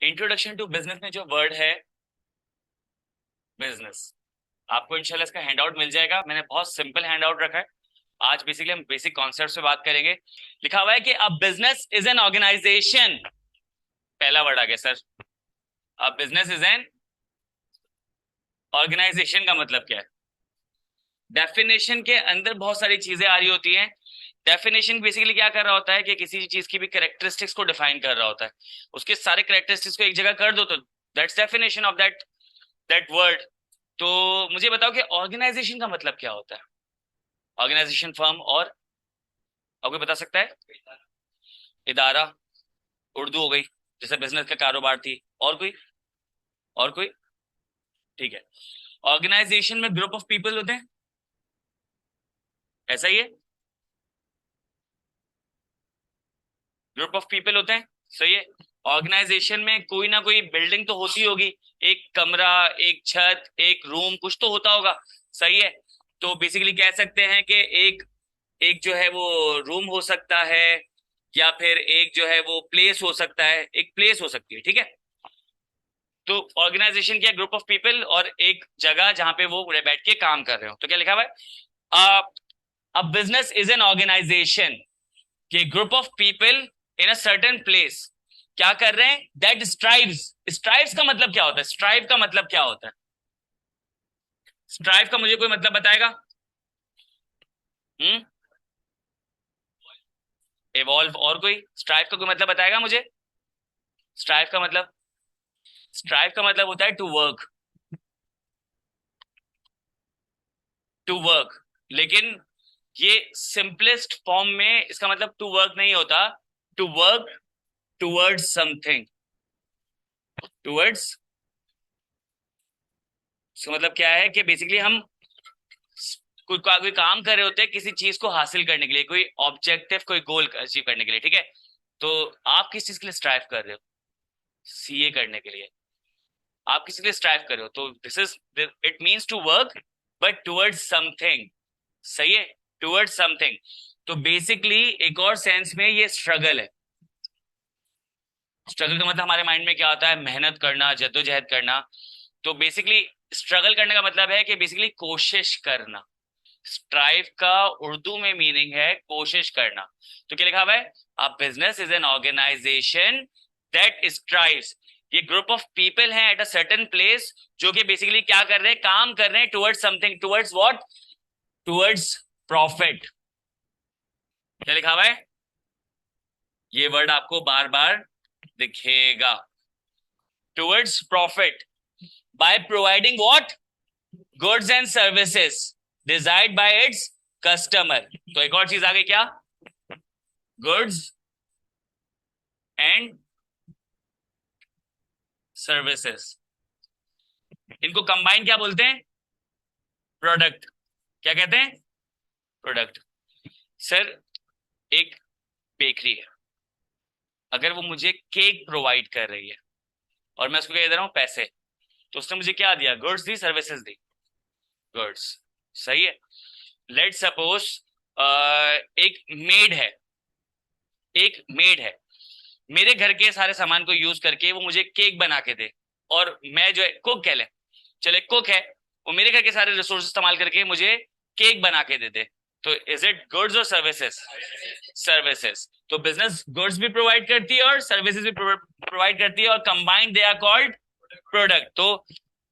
Introduction to business में जो word है बिजनेस, आपको इंशाल्लाह इसका हैंडआउट मिल जाएगा। मैंने बहुत सिंपल हैंडआउट रखा है। आज बेसिकली हम बेसिक कॉन्सेप्ट पे बात करेंगे। लिखा हुआ है कि a business is an organisation. पहला वर्ड आ गया sir, a business is an organisation का मतलब क्या है? डेफिनेशन के अंदर बहुत सारी चीजें आ रही होती हैं। डेफिनेशन बेसिकली क्या कर रहा होता है कि किसी चीज की भी कैरेक्टरिस्टिक्स को डिफाइन कर रहा होता है। उसके सारे कैरेक्टरिस्टिक्स को एक जगह कर दो तो that's definition of that that word. तो मुझे बताओ कि ऑर्गेनाइजेशन का मतलब क्या होता है? ऑर्गेनाइजेशन फर्म और कोई बता सकता है? इदारा, उर्दू हो गई, जैसे बिजनेस का कारोबार थी। और कोई? ठीक है। ऑर्गेनाइजेशन में ग्रुप ऑफ पीपल होते हैं, ऐसा ही है। ग्रुप ऑफ पीपल होते हैं, सही है। ऑर्गेनाइजेशन में कोई ना कोई बिल्डिंग तो होती होगी, एक कमरा, एक छत, एक रूम, कुछ तो होता होगा, सही है। तो बेसिकली कह सकते हैं कि एक एक जो है वो रूम हो सकता है, या फिर एक जो है वो प्लेस हो सकता है, एक प्लेस हो सकती है, ठीक है। तो ऑर्गेनाइजेशन क्या, ग्रुप ऑफ पीपल और एक जगह जहां पे वो बैठ के काम कर रहे हो। तो क्या लिखा हुआ है? A business is an organization कि group of people in a certain place क्या कर रहे हैं, दैट स्ट्राइव्स। स्ट्राइव्स का मतलब क्या होता है? स्ट्राइव का मतलब क्या होता है? स्ट्राइव का मुझे कोई मतलब बताएगा? हम्म, इवॉल्व। और कोई स्ट्राइव का कोई मतलब बताएगा मुझे? स्ट्राइव का मतलब, स्ट्राइव का मतलब होता है टू वर्क, टू वर्क। लेकिन ये सिंपलेस्ट फॉर्म में इसका मतलब टू वर्क नहीं होता। To work towards something, towards. इसका मतलब क्या है कि बेसिकली हम कोई काम कर रहे होते हैं किसी चीज को हासिल करने के लिए, कोई ऑब्जेक्टिव, कोई गोल अचीव करने के लिए, ठीक है। तो आप किस चीज के लिए स्ट्राइव कर रहे हो? सीए करने के लिए आप किसी के लिए स्ट्राइव कर रहे हो, तो this is, it means to work but towards something, सही है, टूवर्ड्स समथिंग। तो बेसिकली एक और सेंस में ये स्ट्रगल है। स्ट्रगल का मतलब हमारे माइंड में क्या होता है? मेहनत करना, जद्दोजहद करना। तो बेसिकली स्ट्रगल करने का मतलब है कि बेसिकली कोशिश करना। स्ट्राइव का उर्दू में मीनिंग है कोशिश करना। तो क्या लिखा हुआ है? A business is an organisation that strives. ये ग्रुप ऑफ पीपल हैं एट अ सर्टेन प्लेस जो कि बेसिकली क्या कर रहे हैं, काम कर रहे हैं towards something. Towards what? Towards profit. क्या लिखा हुआ है? ये वर्ड आपको बार बार दिखेगा, towards profit, by providing what? Goods and services desired bye its customer. तो एक और चीज आ गई, क्या? Goods and services. इनको कंबाइन क्या बोलते हैं? प्रोडक्ट। क्या कहते हैं? प्रोडक्ट। सर, एक बेकरी है, अगर वो मुझे केक प्रोवाइड कर रही है और मैं उसको क्या दे रहा हूं? पैसे। तो उसने मुझे क्या दिया? गुड्स दी, सर्विसेज दी। गुड्स, सही है। लेट सपोज एक मेड है, एक मेड है, मेरे घर के सारे सामान को यूज करके वो मुझे केक बना के दे, और मैं जो है कुक कह ले, चले कुक है, वो मेरे घर के सारे रिसोर्स इस्तेमाल करके मुझे केक बना के दे दे। तो इज इट गुड्स और सर्विसेज? सर्विसेज। तो बिजनेस गुड्स भी प्रोवाइड करती है और सर्विसेज भी प्रोवाइड करती है, और combined they are called product. तो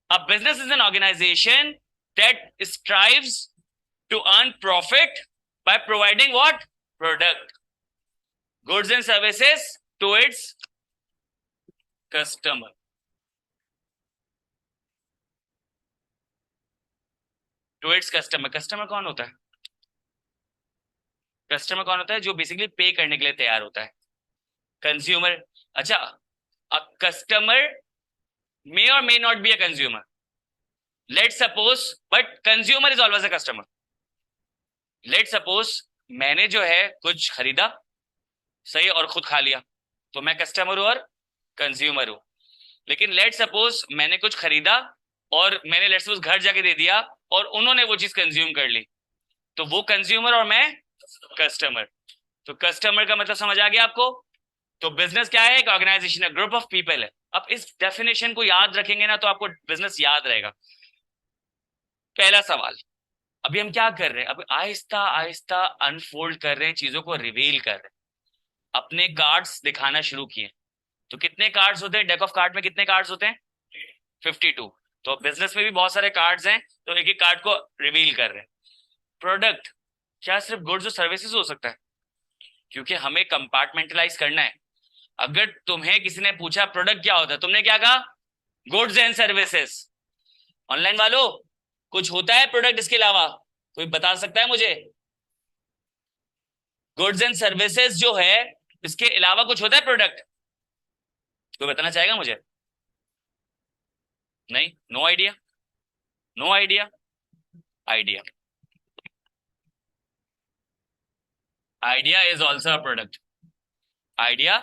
a business is an organisation that strives to earn profit by providing what? Product, goods and services to its customer. To its customer. Customer कौन होता है? Customer कौन होता है? जो बेसिकली पे करने के लिए तैयार होता है। कंज्यूमर। अच्छा, अ कस्टमर मे और may not be a consumer, let suppose, but consumer is always a customer. Let suppose मैंने जो है कुछ खरीदा, सही, और खुद खा लिया, तो मैं कस्टमर हूं और कंज्यूमर हूं। लेकिन लेट सपोज मैंने कुछ खरीदा और मैंने लेट सपोज घर जाके दे दिया और उन्होंने वो चीज कंज्यूम कर ली, तो वो कंज्यूमर और मैं कस्टमर। तो कस्टमर का मतलब समझ आ गया आपको? तो बिजनेस क्या है? एक ऑर्गेनाइजेशन है, ग्रुप ऑफ पीपल है अब इस डेफिनेशन को याद रखेंगे ना तो आपको बिजनेस याद रहेगा। पहला सवाल, अभी हम क्या कर रहे हैं, अभी आहिस्ता आहिस्ता अनफोल्ड कर रहे हैं, चीजों को रिवील कर रहे हैं, अपने कार्ड्स दिखाना शुरू किए। तो कितने कार्ड्स होते हैं डेक ऑफ कार्ड में, कितने कार्ड्स होते हैं? 52। तो बिजनेस में भी बहुत सारे कार्ड्स हैं, तो एक एक कार्ड को रिवील कर रहे हैं। प्रोडक्ट क्या सिर्फ गुड्स और सर्विसेज हो सकता है? क्योंकि हमें कंपार्टमेंटलाइज करना है। अगर तुम्हें किसी ने पूछा प्रोडक्ट क्या होता है, तुमने क्या कहा? Goods and services. ऑनलाइन वालों, कुछ होता है प्रोडक्ट इसके अलावा? कोई बता सकता है मुझे? गुड्स एंड सर्विसेज जो है, इसके अलावा कुछ होता है प्रोडक्ट? कोई बताना चाहेगा मुझे? नहीं, no idea, no idea. Idea, idea is also a product. Idea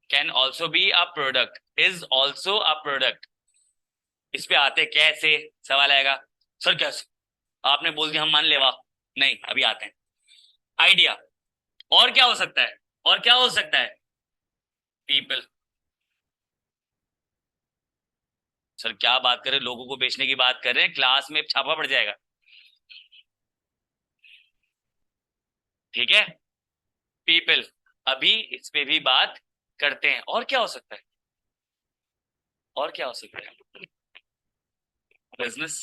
can also be a product, is also a product. इस पे आते कैसे सवाल आएगा, सर कैसे? आपने बोल दिया हम मान ले, वाह। नहीं, अभी आते हैं आइडिया। और क्या हो सकता है, और क्या हो सकता है? पीपल। सर क्या बात कर रहे हैं, लोगों को बेचने की बात कर रहे हैं, क्लास में छापा पड़ जाएगा। ठीक है, पीपल। अभी इस पे भी बात करते हैं। और क्या हो सकता है, और क्या हो सकता है? बिजनेस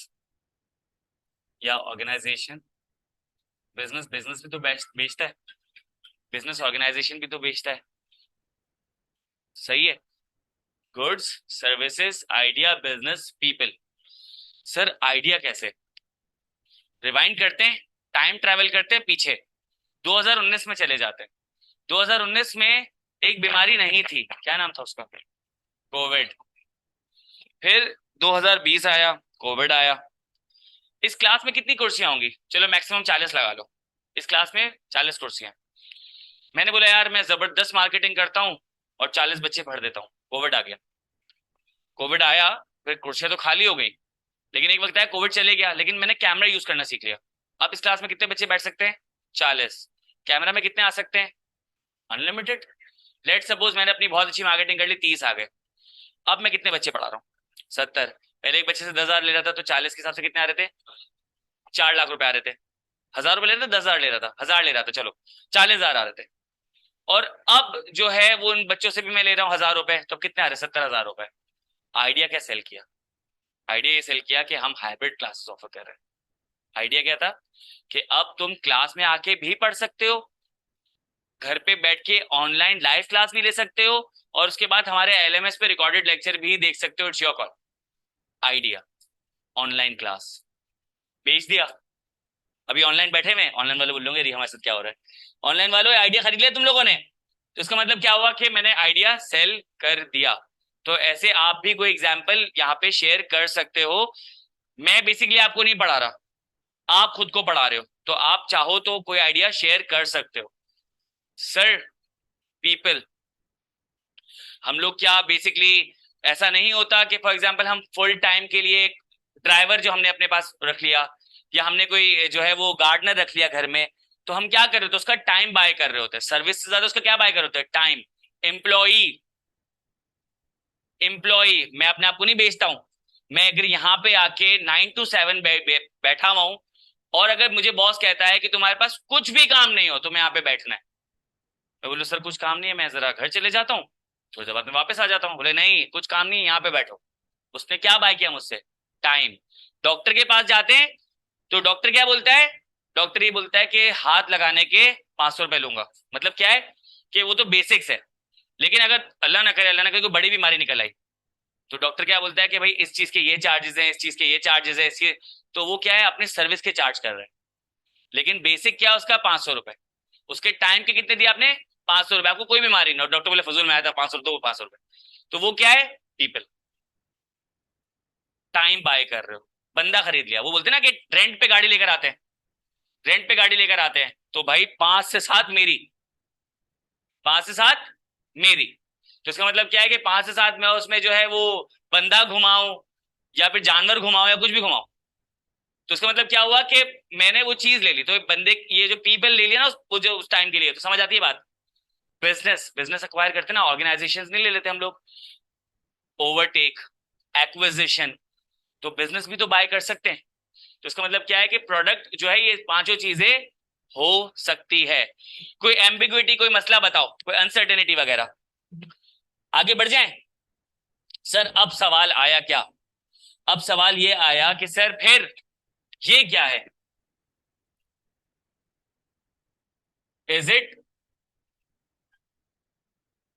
या ऑर्गेनाइजेशन। बिजनेस, बिजनेस भी तो बेचता है, बिजनेस ऑर्गेनाइजेशन भी तो बेचता है। सही है। Goods, services, idea, business, people. Sir idea कैसे? रिवाइंड करते हैं, टाइम ट्रैवल करते हैं पीछे, 2019 में चले जाते हैं। 2019 में एक बीमारी नहीं थी, क्या नाम था उसका? कोविड। फिर 2020 आया, कोविड आया। इस क्लास में कितनी कुर्सियां होंगी? चलो मैक्सिमम 40 लगा लो। इस क्लास में 40 कुर्सियां। मैंने बोला यार मैं जबरदस्त मार्केटिंग करता हूँ और 40 बच्चे भर देता हूँ। कोविड आ गया। कोविड आया, फिर कुर्सियां तो खाली हो गई, लेकिन एक वक्त आया कोविड चले गया, लेकिन मैंने कैमरा यूज करना सीख लिया। अब इस क्लास में कितने बच्चे बैठ सकते हैं? 40। कैमरा में कितने आ सकते हैं? अनलिमिटेड। लेट सपोज मैंने अपनी बहुत अच्छी मार्केटिंग कर ली, 30 आ गए। अब मैं कितने बच्चे पढ़ा रहा हूँ? 70। पहले एक बच्चे से 10,000 ले रहा था, तो 40 के हिसाब से कितने आ रहे थे? 4 लाख रुपए आ रहे थे। 1,000 रुपए ले रहा था, 10,000 ले रहा था, 1,000 ले रहा था, चलो 40,000 आ रहे थे। और अब जो है वो उन बच्चों से भी मैं ले रहा हूँ 1,000 रुपए, तो कितने आ रहे? 70,000 रुपए। आइडिया क्या सेल किया? आइडिया ये सेल किया कि हम हाइब्रिड क्लासेस ऑफर कर रहे हैं। आइडिया क्या था कि अब तुम क्लास में आके भी पढ़ सकते हो, घर पे बैठ के ऑनलाइन लाइव क्लास भी ले सकते हो, और उसके बाद हमारे एलएमएस पे रिकॉर्डेड लेक्चर भी देख सकते हो। It's your call. Idea, online class बेच दिया। अभी ऑनलाइन बैठे हुए, ऑनलाइन वाले बोलोगे हमारे साथ क्या हो रहा है? ऑनलाइन वालों, आइडिया खरीद लिया तुम लोगों ने, तो इसका मतलब क्या हुआ कि मैंने आइडिया सेल कर दिया। तो ऐसे आप भी कोई एग्जाम्पल यहाँ पे शेयर कर सकते हो। मैं बेसिकली आपको नहीं पढ़ा रहा, आप खुद को पढ़ा रहे हो, तो आप चाहो तो कोई आइडिया शेयर कर सकते हो। सर पीपल, हम लोग क्या बेसिकली, ऐसा नहीं होता कि फॉर एग्जांपल हम फुल टाइम के लिए एक ड्राइवर जो हमने अपने पास रख लिया, या हमने कोई जो है वो गार्डनर रख लिया घर में, तो हम क्या कर रहे होते हैं? उसका टाइम बाय कर रहे होते हैं। सर्विस से ज्यादा उसका क्या बाय कर रहे होते हैं? टाइम। एम्प्लॉई, एम्प्लॉई मैं अपने आप को नहीं बेचता हूं। मैं अगर यहाँ पे आके 9 to 7 बैठा हुआ हूं, और अगर मुझे बॉस कहता है कि तुम्हारे पास कुछ भी काम नहीं हो, तो मैं यहाँ पे बैठना है, मैं बोलूँ सर कुछ काम नहीं है, मैं जरा घर चले जाता हूँ, थोड़ी देर बाद में वापस आ जाता हूँ। बोले नहीं कुछ काम नहीं है, यहाँ पे बैठो। उसने क्या बाय किया मुझसे? टाइम। डॉक्टर के पास जाते हैं, तो डॉक्टर क्या बोलता है? डॉक्टर ये बोलता है कि हाथ लगाने के 500 रुपए लूंगा। मतलब क्या है कि वो तो बेसिक्स है, लेकिन अगर अल्लाह ना करे, अल्लाह ना करे कोई बड़ी बीमारी निकल आई, तो डॉक्टर क्या बोलता है कि भाई इस चीज के ये चार्जेस हैं, इस चीज के ये चार्जेस है, इसके, तो वो क्या है अपने सर्विस के चार्ज कर रहे हैं। लेकिन बेसिक क्या उसका? 500 रुपए। उसके टाइम के कितने दिए आपने? 500 रुपए। आपको कोई बीमारी नहीं, डॉक्टर बोले फजूल में आया था 500, तो वो 500 रुपए। तो वो क्या है? पीपल। टाइम बाय कर रहे हो, बंदा खरीद लिया। वो बोलते ना कि रेंट पे गाड़ी लेकर आते हैं, रेंट पे गाड़ी लेकर आते हैं, तो भाई 5 से 7 मेरी, 5 से 7 मेरी। तो इसका मतलब क्या है कि 5 से 7 मैं उसमें जो है वो बंदा घुमाऊं, या फिर जानवर घुमाऊं, या कुछ भी घुमाऊं। तो इसका मतलब क्या हुआ कि मैंने वो चीज ले ली, तो बंदे ये जो पीपल ले लिया ना वो जो उस टाइम के लिए, तो समझ आती है बात। बिजनेस, बिजनेस अक्वायर करते ना, ऑर्गेनाइजेशन नहीं ले लेते हम लोग। ओवरटेक, एक्विजिशन, तो बिजनेस भी तो बाय कर सकते हैं। तो इसका मतलब क्या है कि प्रोडक्ट जो है ये पांचों चीजें हो सकती है। कोई एम्बिग्विटी, कोई मसला बताओ, कोई अनसर्टेनिटी वगैरह। आगे बढ़ जाएं। सर अब सवाल आया क्या, अब सवाल ये आया कि सर फिर ये क्या है, इज इट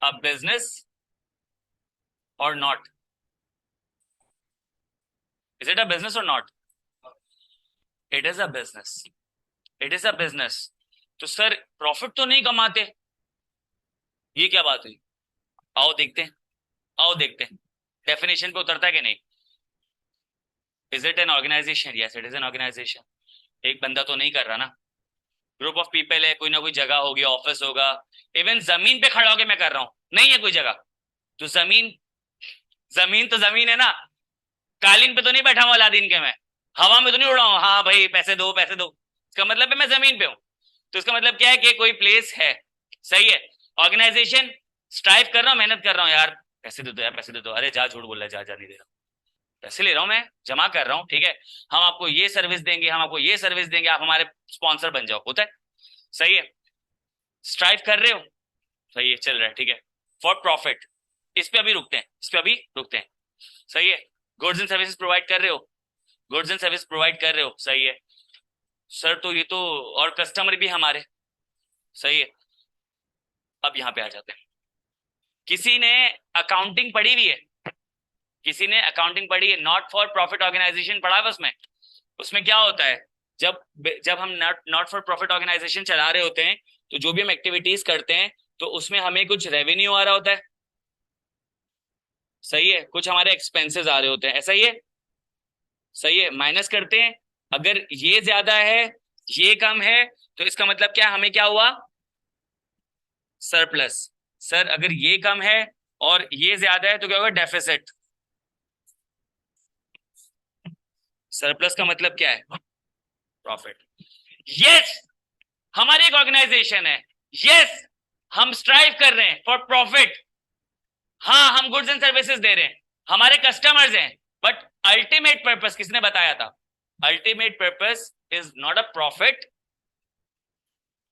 अ बिजनेस और not, is it a business और not? It is a business, it is a business. तो सर प्रॉफिट तो नहीं कमाते, ये क्या बात हुई? आओ देखते हैं, आओ देखते हैं डेफिनेशन पे उतरता है कि नहीं। Is it an organisation? Yes it is an organisation. एक बंदा तो नहीं कर रहा ना, ग्रुप ऑफ पीपल है, कोई ना कोई जगह होगी, ऑफिस होगा, इवन जमीन पे खड़ा होकर मैं कर रहा हूं, नहीं है कोई जगह, तो जमीन, जमीन तो जमीन है ना, कालीन पे तो नहीं बैठा हुआ अलादीन के मैं, हवा में तो नहीं उड़ा हूं, हाँ भाई पैसे दो पैसे दो, इसका मतलब है मैं जमीन पे हूं। तो इसका मतलब क्या है कि कोई प्लेस है, सही है। ऑर्गेनाइजेशन, स्ट्राइव कर रहा हूं, मेहनत कर रहा हूं, यार पैसे दे दो यार पैसे दे दो, अरे जा झूठ बोल रहा है, जा नहीं दे रहा, पैसे ले रहा हूं मैं, जमा कर रहा हूं, ठीक है, हम आपको ये सर्विस देंगे, हम आपको ये सर्विस देंगे, आप हमारे स्पॉन्सर बन जाओ, होता है, सही है। स्ट्राइव कर रहे हो, सही है, चल रहा है, ठीक है। फॉर प्रॉफिट, इस पे अभी रुकते हैं, इस पे अभी रुकते हैं, सही है। गुड्स एंड सर्विसेज प्रोवाइड कर रहे हो, गुड्स एंड सर्विस प्रोवाइड कर रहे हो, सही है। सर तो ये तो, और कस्टमर भी हमारे, सही है। अब यहां पे आ जाते हैं, किसी ने अकाउंटिंग पढ़ी हुई है, किसी ने अकाउंटिंग पढ़ी है, नॉट फॉर प्रॉफिट ऑर्गेनाइजेशन पढ़ा है उसमें, उसमें क्या होता है, जब जब हम नॉट फॉर प्रॉफिट ऑर्गेनाइजेशन चला रहे होते हैं, तो जो भी हम एक्टिविटीज करते हैं, तो उसमें हमें कुछ रेवेन्यू आ रहा होता है, सही है, कुछ हमारे एक्सपेंसेस आ रहे होते हैं, ऐसा ही है, सही है, माइनस करते हैं, अगर ये ज्यादा है ये कम है, तो इसका मतलब क्या, हमें क्या हुआ, सरप्लस। सर अगर ये कम है और ये ज्यादा है तो क्या होगा, डेफिसिट। सरप्लस का मतलब क्या है, प्रॉफिट। यस, हमारी एक ऑर्गेनाइजेशन है, यस, हम स्ट्राइव कर रहे हैं फॉर प्रॉफिट, हाँ हम गुड्स एंड सर्विसेज दे रहे हैं, हमारे कस्टमर्स हैं, बट अल्टीमेट पर्पस किसने बताया था, ultimate purpose is not a profit,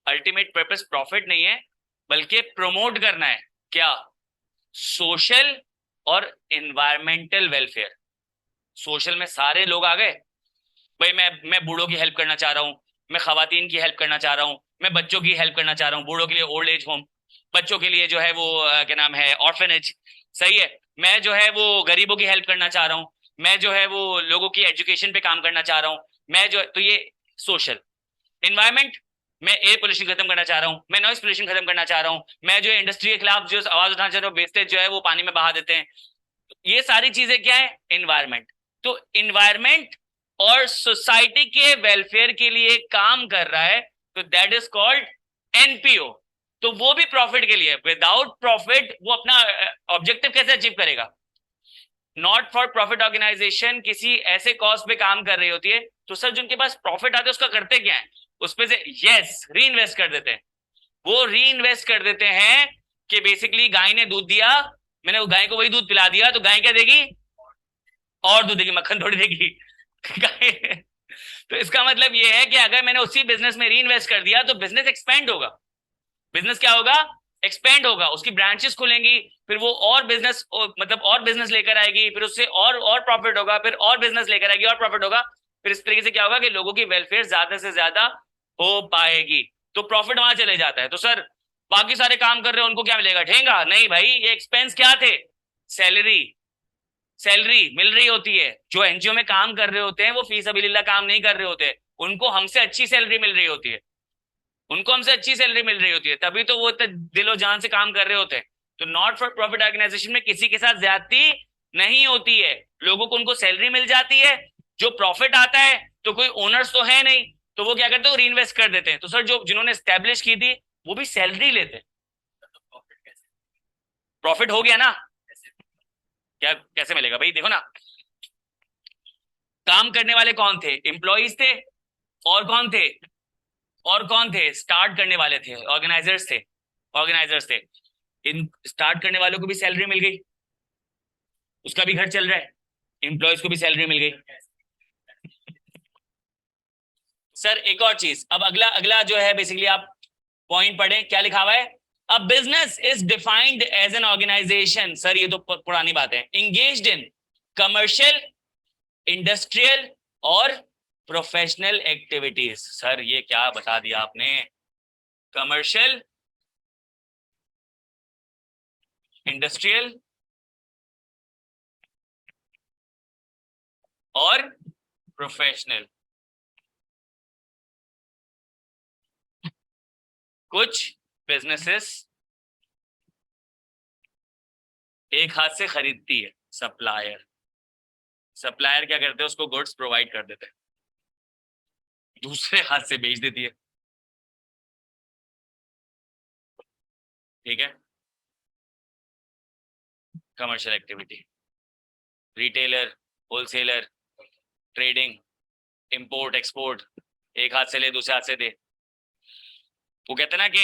ultimate purpose profit नहीं है, बल्कि प्रमोट करना है, क्या, सोशल और इन्वायरमेंटल वेलफेयर। सोशल में सारे लोग आ गए, भाई मैं बूढ़ों की हेल्प करना चाह रहा हूँ, मैं खवातीन की हेल्प करना चाह रहा हूँ, मैं बच्चों की हेल्प करना चाह रहा हूँ, बूढ़ों के लिए ओल्ड एज होम, बच्चों के लिए जो है वो क्या नाम है, ऑर्फेनेज, सही है। मैं जो है वो गरीबों की हेल्प करना चाह रहा हूँ, मैं जो है वो लोगों की एजुकेशन पे काम करना चाह रहा हूँ, मैं जो, तो ये सोशल। इन्वायरमेंट, मैं एयर पोल्यूशन खत्म करना चाह रहा हूँ, मैं नॉइस पोल्यूशन खत्म करना चाह रहा हूँ, मैं जो इंडस्ट्री के खिलाफ जो आवाज उठाना चाह रहा हूँ, वेस्टेज जो है वो पानी में बहा देते हैं, ये सारी चीजें क्या है, इन्वायरमेंट। तो इन्वायरमेंट और सोसाइटी के वेलफेयर के लिए काम कर रहा है, तो दैट इज कॉल्ड एनपीओ। तो वो भी प्रॉफिट के लिए, विदाउट प्रॉफिट वो अपना ऑब्जेक्टिव कैसे अचीव करेगा। नॉट फॉर प्रॉफिट ऑर्गेनाइजेशन किसी ऐसे कॉस्ट पे काम कर रही होती है, तो सर जिनके पास प्रॉफिट आते हैं उसका करते क्या है, उस पे से यस री इन्वेस्ट कर देते हैं, वो री इन्वेस्ट कर देते हैं कि बेसिकली गाय ने दूध दिया, मैंने वो गाय को वही दूध पिला दिया, तो गाय क्या देगी, और दूध देगी, मक्खन थोड़ी देगी गाय। तो इसका मतलब ये है कि अगर मैंने उसी बिजनेस में री इन्वेस्ट कर दिया तो बिजनेस एक्सपेंड होगा, बिजनेस क्या होगा, एक्सपेंड होगा, उसकी ब्रांचेस खुलेंगी, फिर वो और बिजनेस, मतलब और बिजनेस लेकर आएगी, फिर उससे और प्रॉफिट होगा, फिर और बिजनेस लेकर आएगी और प्रॉफिट होगा, फिर इस तरीके से क्या होगा कि लोगों की वेलफेयर ज्यादा से ज्यादा हो पाएगी, तो प्रॉफिट वहां चले जाता है। तो सर बाकी सारे काम कर रहे हैं उनको क्या मिलेगा, ठेंगा नहीं भाई, ये एक्सपेंस क्या थे, सैलरी, सैलरी मिल रही होती है, जो एनजीओ में काम कर रहे होते हैं वो फीस अबिलिल्लाह काम नहीं कर रहे होते, उनको हमसे अच्छी सैलरी मिल रही होती है, उनको हमसे अच्छी सैलरी मिल रही होती है, तभी तो वो दिलो जान से काम कर रहे होते हैं। तो नॉट फॉर प्रॉफिट ऑर्गेनाइजेशन में किसी के साथ ज्यादती नहीं होती है, लोगों को उनको सैलरी मिल जाती है, जो प्रॉफिट आता है तो कोई ओनर्स तो है नहीं, तो वो क्या करते हैं, री इन्वेस्ट कर देते हैं। तो सर जो जिन्होंने स्टैब्लिश की थी वो भी सैलरी लेते हैं, प्रॉफिट हो गया ना, क्या कैसे मिलेगा भाई, देखो ना, काम करने वाले कौन थे, एम्प्लॉइज थे, और कौन थे, और कौन थे, स्टार्ट करने वाले थे, ऑर्गेनाइजर्स थे, ऑर्गेनाइजर्स थे, इन स्टार्ट करने वालों को भी सैलरी मिल गई, उसका भी घर चल रहा है, एम्प्लॉयज को भी सैलरी मिल गई। सर एक और चीज, अब अगला अगला जो है बेसिकली आप पॉइंट पढ़ें, क्या लिखा हुआ है, a business is defined as an organisation, sir ये तो पुरानी बात है, इंगेज्ड इन कमर्शियल, इंडस्ट्रियल और प्रोफेशनल एक्टिविटीज। सर ये क्या बता दिया आपने, कमर्शियल, इंडस्ट्रियल और प्रोफेशनल। कुछ बिजनेसेस एक हाथ से खरीदती है, सप्लायर, सप्लायर क्या करते हैं, उसको गुड्स प्रोवाइड कर देते हैं, दूसरे हाथ से बेच देती है, ठीक है, commercial activity, retailer, wholesaler, trading, import export, एक हाथ से ले दूसरे हाथ से दे। वो कहते हैं ना कि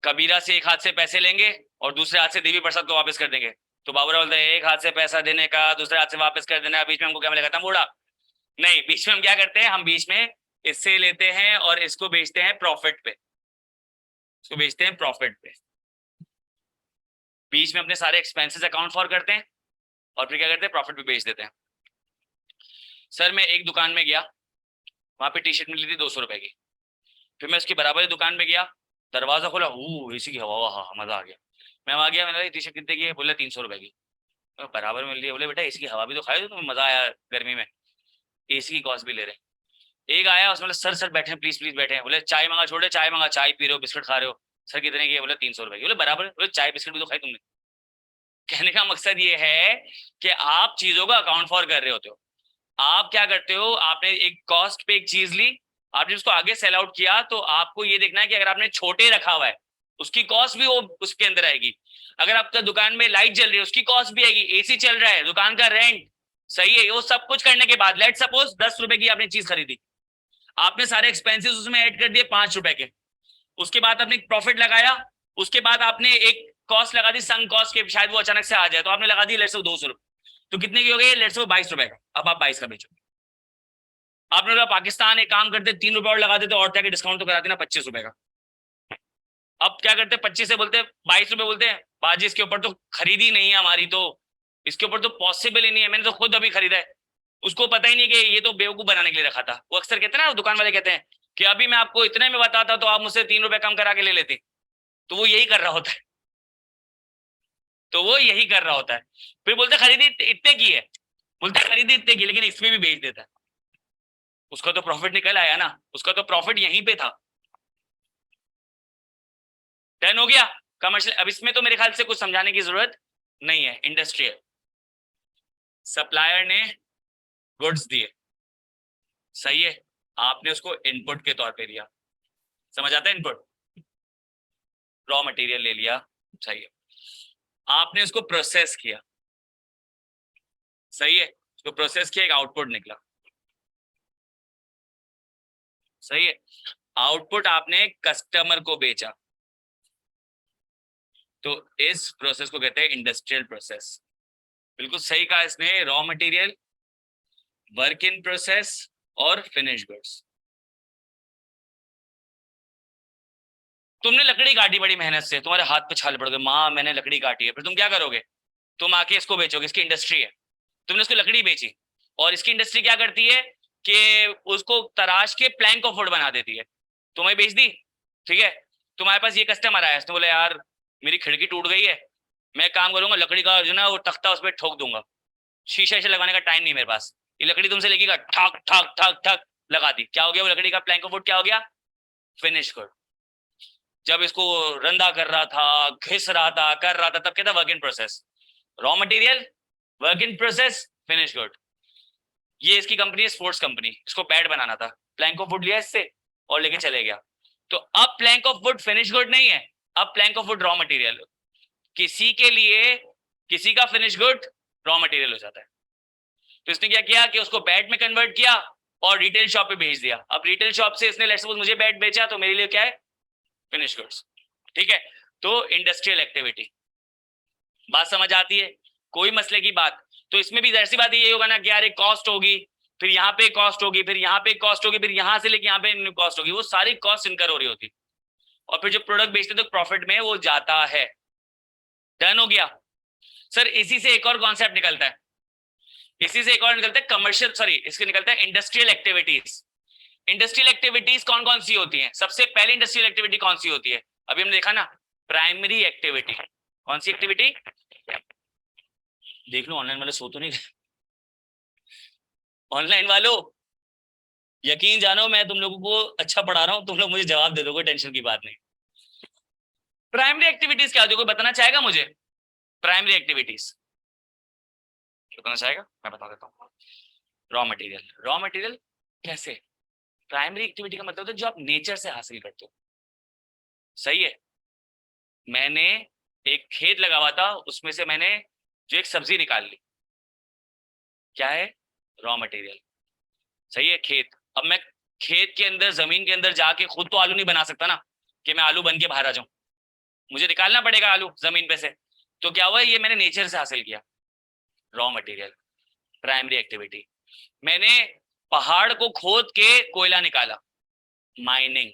कबीरा से एक हाथ से पैसे लेंगे और दूसरे हाथ से देवी प्रसाद को वापस कर देंगे, तो बाबूराव बोलते हैं एक हाथ से पैसा देने का, दूसरे हाथ से वापस कर देना, बीच में हमको क्या मिलेगा, तंबूड़ा। नहीं, बीच में हम क्या करते हैं, हम बीच में इससे लेते हैं और इसको बेचते हैं प्रॉफिट पे, इसको बेचते हैं प्रॉफिट पे, बीच में अपने सारे एक्सपेंसेस अकाउंट फॉर करते हैं और फिर क्या करते हैं, प्रॉफिट पे बेच देते हैं। सर मैं एक दुकान में गया, वहां पे टी शर्ट मिली थी 200 रुपए की, फिर मैं उसकी बराबर दुकान में गया, दरवाजा खोला, एसी की हवा, वाह मजा आ गया। मैं वहां गया, मैंने टी शर्ट कितने की है, बोले 300 रुपए की, बराबर मिल रही है, बोले बेटा एसी की हवा भी तो खाए, तो तुम्हें मजा आया गर्मी में, एसी की कॉस्ट भी ले रहे हैं। एक आया उसमें, सर सर बैठे प्लीज प्लीज बैठे, बोले चाय मंगा, छोड़े चाय मंगा, चाय पी रहे हो, बिस्किट खा रहे हो, सर कितने की है, बोले 300 रुपए की, बोले बराबर, बोले चाय बिस्किट भी तो खाई तुमने। कहने का मकसद ये है कि आप चीजों का अकाउंट फॉर कर रहे होते हो। आप क्या करते हो, आपने एक कॉस्ट पे एक चीज ली, आपने उसको आगे सेल आउट किया, तो आपको ये देखना है कि अगर आपने छोटे रखा हुआ है उसकी कॉस्ट भी वो उसके अंदर आएगी, अगर आपका दुकान में लाइट जल रही है उसकी कॉस्ट भी आएगी, एसी चल रहा है, दुकान का रेंट सही है, वो सब कुछ करने के बाद लेट सपोज 10 रुपए की आपने चीज खरीदी, आपने सारे एक्सपेंसेस उसमें ऐड कर दिए 5 रुपए के, उसके बाद आपने प्रॉफिट लगाया, उसके बाद आपने एक कॉस्ट लगा दी संग कॉस्ट के, शायद वो अचानक से आ जाए, तो आपने लगा दी लेट से 200 रुपए, तो कितने की हो गई, लेट से 22 रुपए का, अब आप 22 का बेचो। आपने बोला पाकिस्तान एक काम करते 3 रुपए और लगा देते और जाके डिस्काउंट तो कराते ना 25 रुपए का, अब क्या करते 25 से बोलते 22 रुपए, बोलते हैं बाजी इसके ऊपर तो खरीदी नहीं है हमारी, तो इसके ऊपर तो पॉसिबल ही नहीं है, मैंने तो खुद अभी खरीदा है, उसको पता ही नहीं कि ये तो बेवकूफ बनाने के लिए रखा था। वो अक्सर कहते हैं ना, दुकान वाले कहते हैं कि अभी मैं आपको इतने में बताता तो आप मुझसे 3 रुपए कम करा के ले लेते, तो वो यही कर रहा होता है, तो वो यही कर रहा होता है, फिर बोलते खरीदी इतने की है, बोलते खरीदी इतने की, लेकिन इसमें भी बेच देता है, उसका तो प्रॉफिट निकल आया ना, उसका तो प्रॉफिट यहीं पे था। 10 हो गया कमर्शियल। अब इसमें तो मेरे ख्याल से कुछ समझाने की जरूरत नहीं है। इंडस्ट्रियल, सप्लायर ने गुड्स दिए, सही है, आपने उसको इनपुट के तौर पे दिया, समझ आता है, इनपुट रॉ मटेरियल ले लिया, सही है, आपने उसको प्रोसेस किया, सही है, उसको प्रोसेस किया, एक आउटपुट निकला, सही है, आउटपुट आपने कस्टमर को बेचा, तो इस प्रोसेस को कहते हैं इंडस्ट्रियल प्रोसेस। बिल्कुल सही कहा इसने, raw material, work in process और फिनिश गुड्स। तुमने लकड़ी काटी बड़ी मेहनत से, तुम्हारे हाथ पे छाले पड़ गए, माँ मैंने लकड़ी काटी है, फिर तुम क्या करोगे, तुम आके इसको बेचोगे, इसकी इंडस्ट्री है, तुमने उसको लकड़ी बेची, और इसकी इंडस्ट्री क्या करती है कि उसको तराश के प्लैंक ऑफ वुड बना देती है, तुम्हें बेच दी, ठीक है, तुम्हारे पास ये कस्टमर आया, तो बोले यार मेरी खिड़की टूट गई है, मैं काम करूंगा लकड़ी का जो ना वो तख्ता उस पर ठोक दूंगा, शीशा शीशा लगाने का टाइम नहीं मेरे पास, ये लकड़ी तुमसे लगेगा, ठक ठक ठक ठक लगा दी, क्या हो गया, वो लकड़ी का प्लैंक ऑफ वुड क्या हो गया, फिनिश गुड। जब इसको रंधा कर रहा था, घिस रहा था, कर रहा था, तब क्या था, work in process, raw material, work in process, finish good. ये इसकी कंपनी है स्पोर्ट्स कंपनी, इसको बैट बनाना था, प्लैंक ऑफ वुड लिया इससे और लेके चले गया, तो अब plank of would finish good नहीं है, अब plank of would raw material, किसी के लिए किसी का फिनिश गुड रॉ मटेरियल हो जाता है, तो इसने क्या किया कि उसको बैट में कन्वर्ट किया और रिटेल शॉप पे भेज दिया, अब रिटेल शॉप से इसने लेट्स सपोज मुझे बैट बेचा, तो मेरे लिए क्या है, फिनिश गुड्स, ठीक है, तो इंडस्ट्रियल एक्टिविटी, बात समझ आती है? कोई मसले की बात? तो इसमें भी ऐसी बात ये होगा ना कि यार एक कॉस्ट होगी, फिर यहाँ पे कॉस्ट होगी, फिर यहाँ पे कॉस्ट होगी, फिर यहाँ से लेके यहाँ पे कॉस्ट होगी, वो सारी कॉस्ट इनकर हो रही होती, और फिर जो प्रोडक्ट बेचते तो प्रॉफिट में वो जाता है। डन हो गया सर? इसी से एक और कॉन्सेप्ट निकलता है, इसी से एक और निकलता है कमर्शियल, सॉरी इसके निकलता है इंडस्ट्रियल एक्टिविटीज। इंडस्ट्रियल एक्टिविटीज कौन कौन सी होती हैं? सबसे पहली इंडस्ट्रियल एक्टिविटी कौन सी होती है? अभी हमने देखा ना, प्राइमरी एक्टिविटी। कौन सी एक्टिविटी? देख लो ऑनलाइन वाले सो तो नहीं गए। ऑनलाइन वालों यकीन जानो मैं तुम लोगों को अच्छा पढ़ा रहा हूं, तुम लोग मुझे जवाब दे दोगे, टेंशन की बात नहीं। प्राइमरी एक्टिविटीज क्या होती है? कोई बताना चाहेगा मुझे? प्राइमरी एक्टिविटीज बताना चाहेगा? मैं बता देता हूँ। Raw material. रॉ मटेरियल कैसे? प्राइमरी एक्टिविटी का मतलब होता है जो आप नेचर से हासिल करते हो। सही है? मैंने एक खेत लगा हुआ था, उसमें से मैंने जो एक सब्जी निकाल ली, क्या है? Raw material. सही है? खेत। अब मैं खेत के अंदर, जमीन के अंदर जाके खुद तो आलू नहीं बना सकता ना, कि मैं आलू बन के बाहर आ जाऊं, मुझे निकालना पड़ेगा आलू जमीन पे से। तो क्या हुआ? ये मैंने नेचर से हासिल किया, रॉ मटेरियल, प्राइमरी एक्टिविटी। मैंने पहाड़ को खोद के कोयला निकाला, माइनिंग,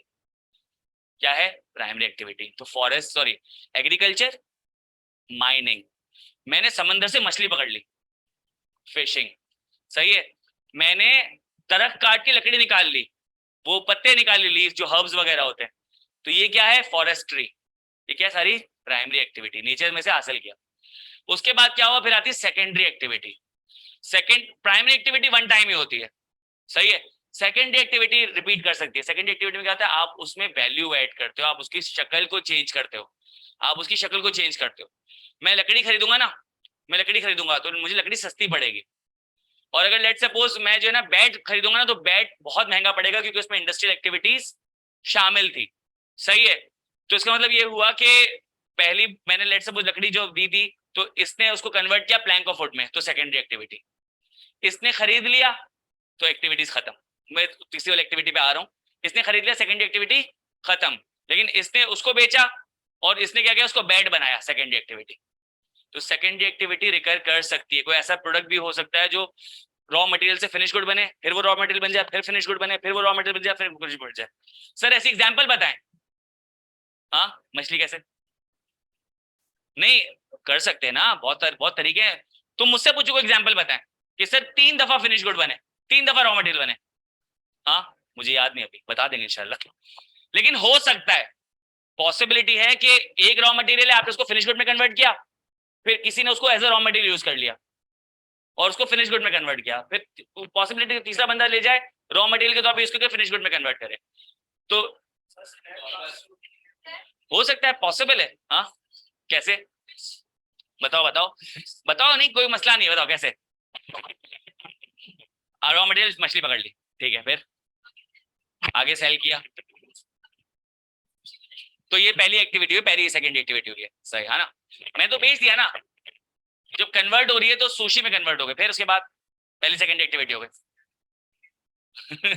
क्या है? Primary activity. तो फॉरेस्ट, सॉरी एग्रीकल्चर, माइनिंग। मैंने समंदर से मछली पकड़ ली, फिशिंग। सही है? मैंने दरख्त काट के लकड़ी निकाल ली, वो पत्ते निकाल ली, लीफ जो हर्ब्स वगैरह होते हैं, तो ये क्या है? फॉरेस्ट्री। ये क्या सारी? प्राइमरी एक्टिविटी, नेचर में से हासिल किया। उसके बाद क्या हुआ? फिर आती है secondary activity. Second, primary activity one time ही होती है, सही है? सेकेंडरी एक्टिविटी रिपीट कर सकती है। सेकेंडरी एक्टिविटी में क्या होता है? आप उसमें वैल्यू ऐड करते हो, आप उसकी शक्ल को चेंज करते हो, आप उसकी शक्ल को चेंज करते हो। मैं लकड़ी खरीदूंगा ना, मैं लकड़ी खरीदूंगा तो मुझे लकड़ी सस्ती पड़ेगी, और अगर लेट सपोज मैं जो है ना बैट खरीदूंगा ना, तो बैट बहुत महंगा पड़ेगा, क्योंकि उसमें इंडस्ट्रियल एक्टिविटीज शामिल थी। सही है? तो इसका मतलब ये हुआ कि पहली मैंने लेट सपोज लकड़ी जो दी थी, तो इसने उसको कन्वर्ट किया प्लैंक ऑफ वुड में, तो सेकेंडरी एक्टिविटी। इसने खरीद लिया तो एक्टिविटीज खत्म। मैं तीसरी वाली एक्टिविटी पे आ रहा हूँ। इसने खरीद लिया, सेकेंडरी एक्टिविटी खत्म। लेकिन इसने उसको बेचा और इसने क्या किया? उसको बैट बनाया, सेकेंडरी एक्टिविटी। तो सेकेंडरी एक्टिविटी रिकर कर सकती है। कोई ऐसा प्रोडक्ट भी हो सकता है जो रॉ मटेरियल से फिनिश गुड बने, फिर वो रॉ मटेरियल बन जाए, फिर फिनिश गुड बने, फिर वो रॉ मटेरियल बन जाए, फिर फिनिश गुड जाए। सर ऐसी एग्जांपल बताएं। हाँ, मछली कैसे? नहीं कर सकते हैं ना, बहुत बहुत तरीके हैं। तुम मुझसे पूछो कोई एग्जांपल बताएं कि सर 3 दफा फिनिश गुड बने, 3 दफा रॉ मटेरियल बने। हाँ, मुझे याद नहीं, अभी बता देंगे इंशाल्लाह। लेकिन हो सकता है, पॉसिबिलिटी है कि एक रॉ मटेरियल है, आपने उसको फिनिश गुड में कन्वर्ट किया, फिर किसी ने उसको as a raw material use कर लिया और उसको फिनिश गुड में कन्वर्ट किया, फिर पॉसिबिलिटी तीसरा बंदा ले जाए रॉ मटेरियल के तौर पे उसको फिनिश गुड में कन्वर्ट करे। तो हो सकता है, पॉसिबल है। हाँ कैसे? बताओ बताओ बताओ। नहीं कोई मसला नहीं है, बताओ कैसे? रॉ मटेरियल मछली पकड़ ली, ठीक है, फिर आगे सेल किया, तो ये पहली एक्टिविटी हुई, पहली सेकंड एक्टिविटी हुई है, सही है ना? मैं तो बेच दिया ना, जब कन्वर्ट हो रही है तो सुशी में कन्वर्ट हो गए, फिर उसके बाद पहली सेकंड एक्टिविटी हो गई।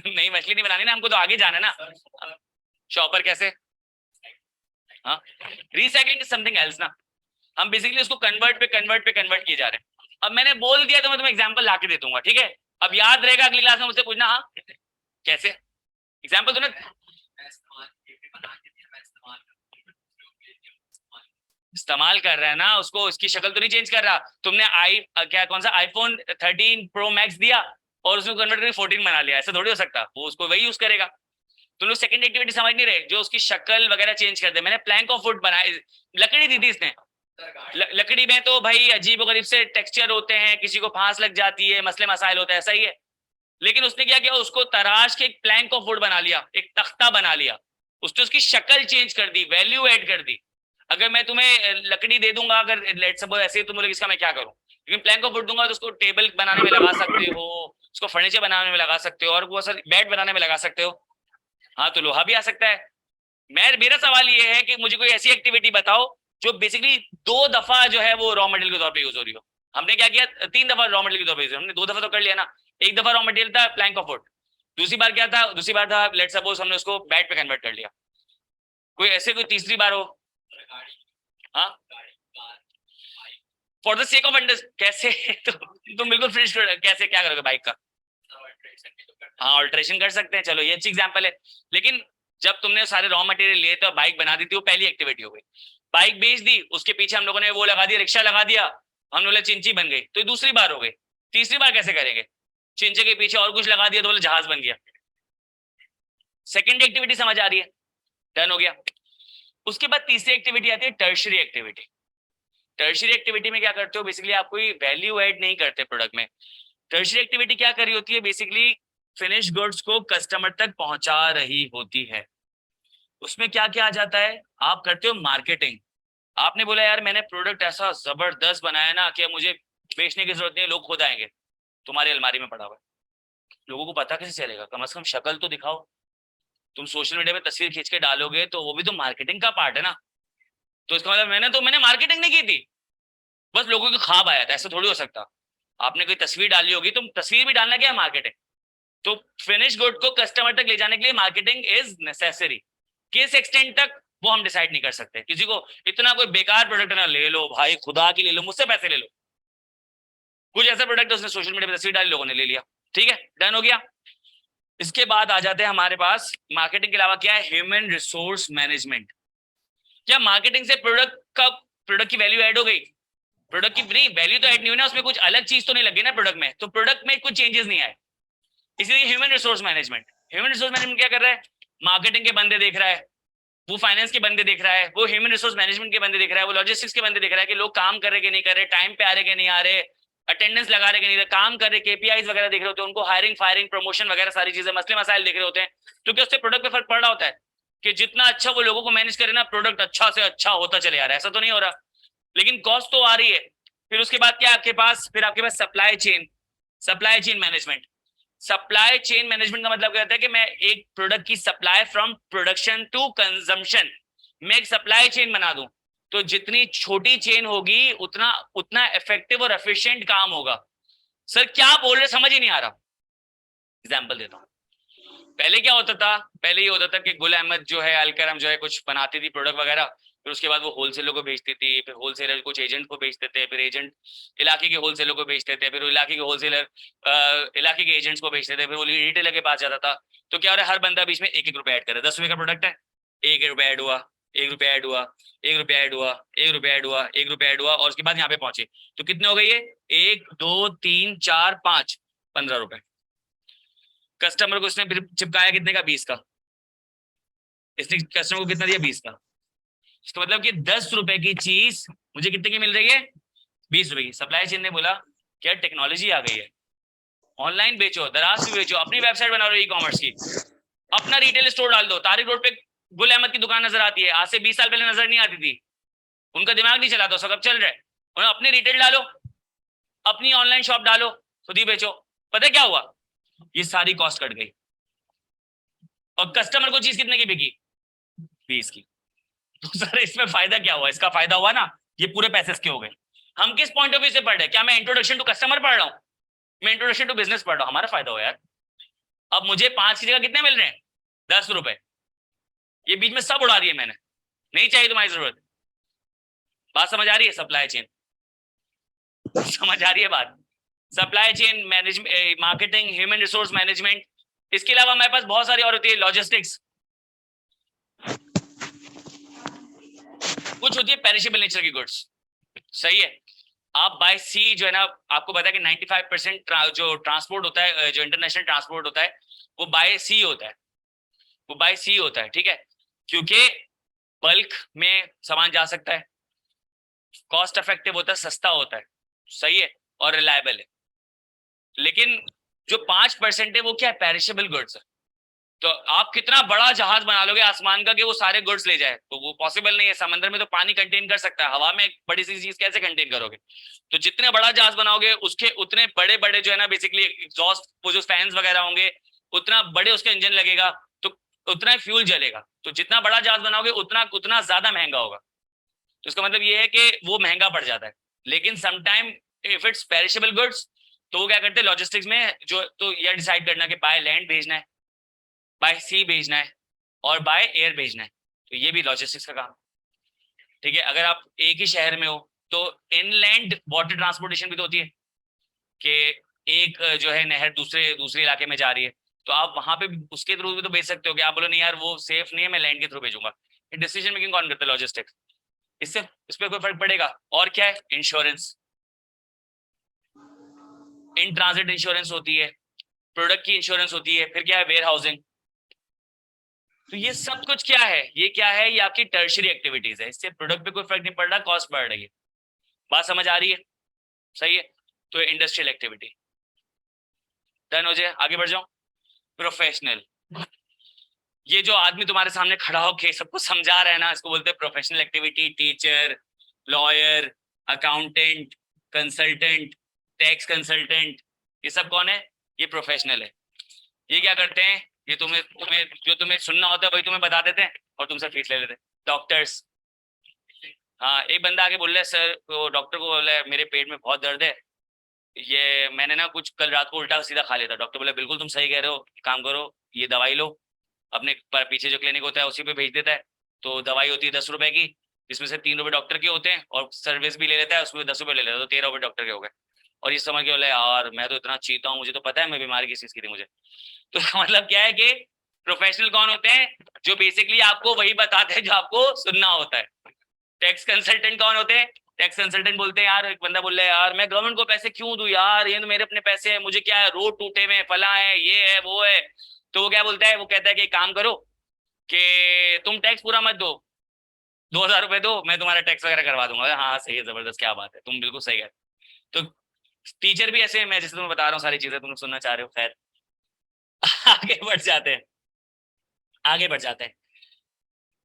नहीं मछली नहीं बनानी ना हमको, तो आगे जाना ना। शॉपर कैसे? हाँ, रीसाइक्लिंग समथिंग एल्स ना। हम बेसिकली उसको कन्वर्ट किए जा रहे हैं। अब मैंने बोल दिया तो मैं तुम्हें एग्जांपल लाके दे दूंगा, ठीक है? अब याद रहेगा, अगली क्लास में मुझसे पूछना। हाँ कैसे एग्जांपल तूने इस्तेमाल कर रहा है ना, उसको उसकी शक्ल तो नहीं चेंज कर रहा। तुमने क्या कौन सा आईफोन 13 प्रो मैक्स दिया और उसको कन्वर्ट करके 14 बना लिया, ऐसा थोड़ी हो सकता। वो उसको वही यूज करेगा। तुम लोग सेकंड एक्टिविटी समझ नहीं रहे, जो उसकी शक्ल वगैरह चेंज कर दे। मैंने प्लैंक ऑफ वुड बनाया, लकड़ी दी थी इसने। लकड़ी में तो भाई अजीब गरीब से टेक्सचर होते हैं, किसी को फांस लग जाती है, मसले मसाइल होते हैं, ऐसा ही है। लेकिन उसने क्या किया? उसको तराश के एक प्लैंक ऑफ वुड बना लिया, एक तख्ता बना लिया। उसने उसकी शक्ल चेंज कर दी, वैल्यू ऐड कर दी। अगर मैं तुम्हें लकड़ी दे दूंगा, अगर लेट सपोज ऐसे, तुम बोले इसका मैं क्या करूं, लेकिन प्लैंक ऑफ वुड दूंगा तो उसको टेबल बनाने में लगा सकते हो, उसको फर्नीचर बनाने में लगा सकते हो, और वो सर बेड बनाने में लगा सकते हो। हाँ, तो लोहा भी आ सकता है। मेरा सवाल ये है कि मुझे कोई ऐसी एक्टिविटी बताओ जो बेसिकली 2 दफा जो है वो रॉ मटेरियल के तौर पे यूज हो रही हो। हमने क्या किया? 3 दफा रॉ मटेरियल के तौर पे यूज, हमने 2 दफा तो कर लिया ना। एक दफा रॉ मटेरियल था प्लैंक ऑफ वुड, दूसरी बार क्या था? दूसरी बार था लेट सपोज हमने उसको बेड पे कन्वर्ट कर लिया। कोई ऐसे कोई तीसरी बार हो? हाँ फॉर द सेक ऑफ कैसे तुम बिल्कुल फिनिश कैसे क्या करोगे बाइक का? हाँ ऑल्ट्रेशन कर सकते हैं, चलो ये अच्छी एग्जांपल है। लेकिन जब तुमने सारे रॉ मटेरियल लिए थे और बाइक बना दी थी, वो पहली एक्टिविटी हो गई। बाइक बेच दी, उसके पीछे हम लोगों ने वो लगा दिया, रिक्शा लगा दिया, हम बोले चिंची बन गई, तो ये दूसरी बार हो गई। तीसरी बार कैसे करेंगे? चिंचे के पीछे और कुछ लगा दिया तो बोले जहाज बन गया। सेकेंड एक्टिविटी समझ आ रही है? डन हो गया। उसके बाद तीसरी एक्टिविटी आती है टर्शियरी एक्टिविटी। टर्शियरी एक्टिविटी में क्या करते हो? बेसिकली आप कोई वैल्यू ऐड नहीं करते प्रोडक्ट में। टर्शियरी एक्टिविटी क्या कर रही होती है? बेसिकली फिनिश गुड्स को कस्टमर तक पहुंचा रही होती है। उसमें क्या क्या आ जाता है? आप करते हो मार्केटिंग। आपने बोला यार मैंने प्रोडक्ट ऐसा जबरदस्त बनाया ना कि मुझे बेचने की जरूरत नहीं है, लोग खुद आएंगे। तुम्हारी अलमारी में पड़ा हुआ है, लोगों को पता कैसे चलेगा? कम से कम शक्ल तो दिखाओ। तुम सोशल मीडिया में तस्वीर खींच के डालोगे तो वो भी तो मार्केटिंग का पार्ट है ना। तो इसका मतलब मैंने मार्केटिंग नहीं की थी, बस लोगों को ख्वाब आया था। ऐसा थोड़ी हो सकता। आपने कोई तस्वीर डाली होगी, तो तस्वीर भी डालना क्या है? मार्केटिंग। तो फिनिश गुड को कस्टमर तक ले जाने के लिए मार्केटिंग इज नेसेसरी। किस एक्सटेंट तक वो हम डिसाइड नहीं कर सकते। किसी को इतना कोई बेकार प्रोडक्ट ना, ले लो भाई खुदा की ले लो, मुझसे पैसे ले लो। कुछ ऐसा प्रोडक्ट उसने सोशल मीडिया पे तस्वीर डाली, लोगों ने ले लिया, ठीक है डन हो गया। इसके बाद आ जाते हैं हमारे पास मार्केटिंग के अलावा क्या है? Human resource management. क्या मार्केटिंग से प्रोडक्ट की वैल्यू ऐड हो गई? प्रोडक्ट की नहीं वैल्यू तो ऐड नहीं हुई ना, उसमें कुछ अलग चीज तो नहीं लगी ना प्रोडक्ट में, तो प्रोडक्ट में कुछ चेंजेस नहीं आए। इसलिए human resource management. Human resource management क्या कर रहा है? मार्केटिंग के बंदे देख रहा है, वो फाइनेंस के बंदे देख रहा है, वो ह्यूमन रिसोर्स मैनेजमेंट के बंदे देख रहा है, वो लॉजिस्टिक्स के बंदे देख रहा है कि लोग काम कर रहे कि नहीं कर रहे, टाइम पे आ रहे कि नहीं आ रहे, अटेंडेंस लगा रहे कि नहीं, काम कर रहे, केपीआईज वगैरह देख रहे होते हैं, उनको हायरिंग फायरिंग प्रमोशन वगैरह सारी चीजें मसले मसाइल देख रहे होते हैं। क्योंकि उससे प्रोडक्ट पे फर्क पड़ रहा होता है कि जितना अच्छा वो लोगों को मैनेज करे ना, प्रोडक्ट अच्छा से अच्छा होता चले आ रहा है। ऐसा तो नहीं हो रहा, लेकिन कॉस्ट तो आ रही है। फिर उसके बाद क्या आपके पास? फिर आपके पास supply chain. Supply chain management. Supply chain management का मतलब क्या होता है कि मैं एक प्रोडक्ट की supply from production to consumption, मैं एक सप्लाई चेन बना दूं। तो जितनी छोटी चेन होगी उतना उतना इफेक्टिव और एफिशिएंट काम होगा। सर क्या बोल रहे, समझ ही नहीं आ रहा। एग्जांपल देता हूं। पहले क्या होता था? पहले ये होता था कि गुल अहमद जो है, अलकरम जो है, कुछ बनाती थी प्रोडक्ट वगैरह, फिर उसके बाद वो होलसेलर को बेचती थी, फिर होलसेलर कुछ एजेंट को बेचते थे, फिर एजेंट इलाके के होलसेलर को बेचते थे, फिर इलाके के होलसेलर इलाके के एजेंट्स को बेचते थे, फिर वो रिटेलर के पास जाता था। तो क्या हो रहा है? हर बंदा बीच में एक एक रुपया ऐड कर रहा है। 10 रुपए का प्रोडक्ट है, एक रुपया ऐड हुआ, एक रुपया ऐड हुआ, एक रुपया ऐड हुआ, एक रुपया ऐड हुआ, एक रुपया ऐड हुआ, और उसके बाद यहाँ पे पहुंचे तो कितने हो गए ये? 1 2 3 4 5, 15 रुपए। कस्टमर को इसने चिपकाया कितने का? 20 का। इसने कस्टमर को कितना दिया? 20 का। इसका मतलब कि 10 रुपए की चीज मुझे कितने की मिल रही है? 20 रुपए की। सप्लाई चेन ने बोला क्या टेक्नोलॉजी आ गई है, ऑनलाइन बेचो, दराज भी बेचो, अपनी वेबसाइट बना लो ई कॉमर्स की, अपना रिटेल स्टोर डाल दो। तारिक रोड पे गुल अहमद की दुकान नजर आती है, आज से 20 साल पहले नजर नहीं आती थी। उनका दिमाग नहीं चला था, सब अब चल रहा है। उन्हें अपनी रिटेल डालो, अपनी ऑनलाइन शॉप डालो, खुद ही बेचो। पता क्या हुआ? ये सारी कॉस्ट कट गई और कस्टमर को चीज कितने की बिकी? 20 की। तो सर इसमें फायदा क्या हुआ? इसका फायदा हुआ ना, ये पूरे पैसे इसके हो गए। हम किस पॉइंट ऑफ व्यू से पढ़ रहे हैं? क्या मैं इंट्रोडक्शन टू कस्टमर पढ़ रहा हूँ? मैं इंट्रोडक्शन टू बिजनेस पढ़ रहा हूँ। हमारा फायदा हो यार। अब मुझे 5 की जगह कितने मिल रहे हैं? 10 रुपए। ये बीच में सब उड़ा दिए मैंने, नहीं चाहिए तुम्हारी जरूरत। बात समझ आ रही है? सप्लाई चेन समझ आ रही है बात? Supply chain management, marketing, human resource management. इसके अलावा हमारे पास बहुत सारी और होती है। लॉजिस्टिक्स, कुछ होती है पेरिशेबल नेचर की गुड्स, सही है। आप बाय सी जो है ना, आपको पता है कि 95% जो ट्रांसपोर्ट होता है, जो इंटरनेशनल ट्रांसपोर्ट होता है, वो बाय सी होता है। वो बाय सी होता है, ठीक है, क्योंकि बल्क में सामान जा सकता है, कॉस्ट इफेक्टिव होता है, सस्ता होता है, सही है, और रिलायबल है। लेकिन जो 5% है वो क्या है? पेरिशेबल गुड्स है। तो आप कितना बड़ा जहाज बना लोगे आसमान का कि वो सारे गुड्स ले जाए, तो वो पॉसिबल नहीं है। समंदर में तो पानी कंटेन कर सकता है, हवा में एक बड़ी सी चीज कैसे कंटेन करोगे? तो जितने बड़ा जहाज बनाओगे उसके उतने बड़े बड़े जो है ना बेसिकली एग्जॉस्ट, वो जो फैंस वगैरह होंगे, उतना बड़े उसके इंजन लगेगा, तो उतना फ्यूल जलेगा। तो जितना बड़ा जहाज बनाओगे उतना उतना ज्यादा महंगा होगा। तो इसका मतलब ये है कि वो महंगा पड़ जाता है। लेकिन sometime if it's perishable goods, तो वो क्या करते हैं लॉजिस्टिक्स में, जो तो ये डिसाइड करना कि बाय लैंड भेजना है, बाय सी भेजना है, और बाय एयर भेजना है। तो ये भी लॉजिस्टिक्स का काम, ठीक है। अगर आप एक ही शहर में हो तो इनलैंड वाटर ट्रांसपोर्टेशन भी तो होती है कि एक जो है नहर दूसरे इलाके में जा रही है, तो आप वहां पे उसके थ्रू भी तो भेज सकते हो कि आप बोलो नहीं यार वो सेफ नहीं है, मैं लैंड के थ्रू भेजूंगा। डिसीजन मेकिंग कौन करता है? लॉजिस्टिक्स। इससे इस पर कोई फर्क पड़ेगा? और क्या है? इंश्योरेंस, इन ट्रांजिट इंश्योरेंस होती है, प्रोडक्ट की इंश्योरेंस होती है, फिर क्या है? Warehousing. तो ये सब कुछ क्या है? ये क्या है? ये आपकी टर्शियरी एक्टिविटीज है, इससे प्रोडक्ट पे कोई फर्क नहीं पड़ रहा, कॉस्ट बढ़ रही है। बात समझ आ रही है? सही है। तो इंडस्ट्रियल एक्टिविटी डन हो जाए, आगे बढ़ जाओ। प्रोफेशनल, ये जो आदमी तुम्हारे सामने खड़ा होके सबको समझा रहा है ना, इसको बोलते हैं professional activity. Teacher, lawyer, accountant, consultant, tax consultant, ये सब कौन है? ये प्रोफेशनल है। ये क्या करते हैं? ये तुम्हें तुम्हें जो तुम्हें सुनना होता है वही तुम्हें बता देते हैं और तुमसे फीस ले लेते हैं। डॉक्टर्स, हाँ, एक बंदा आके बोल रहा है सर, वो डॉक्टर को बोल रहा है मेरे पेट में बहुत दर्द है, ये मैंने ना कुछ कल रात को उल्टा सीधा खा लिया था। डॉक्टर बोले बिल्कुल तुम सही कह रहे हो, काम करो, ये दवाई लो। अपने पीछे जो क्लिनिक होता है उसी पे भेज देता है। तो दवाई होती है 10 रुपए की, जिसमें से 3 रुपए डॉक्टर के होते हैं, और सर्विस भी ले लेता है, उसमें 10 रुपए ले लेता है, तो 13 रुपए डॉक्टर के हो गए। और ये समझ के बोले यार मैं तो इतना चीता हूँ, मुझे तो पता है मैं बीमारी किस चीज की थी मुझे। तो मतलब क्या है कि प्रोफेशनल कौन होते हैं? जो बेसिकली आपको वही बताते हैं जो आपको सुनना होता है। टैक्स कंसल्टेंट कौन होते हैं? टैक्स कंसल्टेंट बोलते हैं यार, एक बंदा बोल रहा है यार मैं गवर्नमेंट को पैसे क्यों दूं यार, ये तो मेरे अपने पैसे हैं, मुझे क्या है, रोड टूटे में फला है, ये है वो है। तो वो क्या बोलता है? वो कहता है कि एक काम करो कि तुम टैक्स पूरा मत दो, 2,000 रुपए दो, मैं तुम्हारा टैक्स वगैरह करवा दूंगा। हाँ सही है, जबरदस्त, क्या बात है, तुम बिल्कुल सही है। तो टीचर भी ऐसे, मैं जैसे तुम्हें बता रहा हूँ सारी चीजें तुम सुनना चाह रहे हो। खैर आगे बढ़ जाते हैं, आगे बढ़ जाते हैं।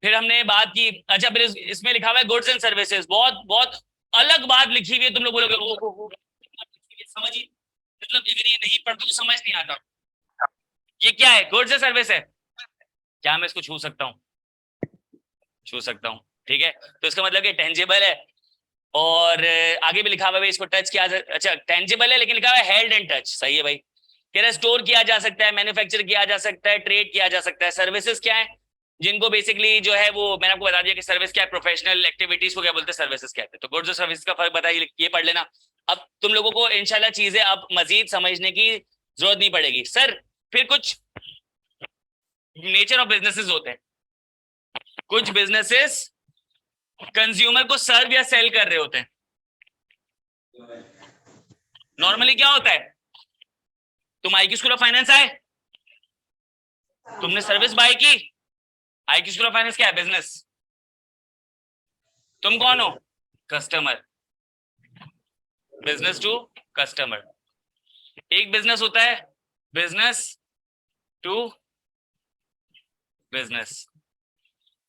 फिर हमने बात की, अच्छा फिर इसमें लिखा हुआ है गुड्स एंड सर्विसेज, बहुत बहुत अलग बात लिखी हुई है। तुम लोग बोलोगे ओ समझिए, मतलब अगर ये नहीं पढ़ते तो समझ नहीं आता। ये क्या है? गुड्स एंड सर्विस है। क्या मैं इसको छू सकता हूँ? छू सकता हूँ, ठीक है। तो इसका मतलब ये टेंजिबल है। और आगे भी लिखा हुआ है इसको टच किया, अच्छा टेंजिबल है लेकिन लिखा हुआ है हेल्ड एंड टच, सही है भाई। कह रहा है स्टोर किया जा सकता है, मैन्युफैक्चर किया जा सकता है, ट्रेड किया जा सकता है। सर्विसेज क्या है? जिनको बेसिकली जो है वो मैंने आपको बता दिया कि सर्विस क्या है, प्रोफेशनल एक्टिविटीज को क्या बोलते हैं? सर्विसेज कहते हैं। तो गुड्स और सर्विस का फर्क बताइए, ये पढ़ लेना। अब तुम लोगों को इंशाल्लाह चीजें अब मजीद समझने की जरूरत नहीं पड़ेगी। सर फिर कुछ नेचर ऑफ बिजनेसेस होते हैं, कुछ बिजनेसेस कंज्यूमर को सर्व या सेल कर रहे होते हैं। नॉर्मली क्या होता है? तुम आई की स्कूल ऑफ फाइनेंस आए, तुमने सर्विस बाय की। आई की स्कूल ऑफ फाइनेंस क्या है? बिजनेस। तुम कौन हो? कस्टमर। Business to customer. एक बिजनेस होता है बिजनेस टू बिजनेस।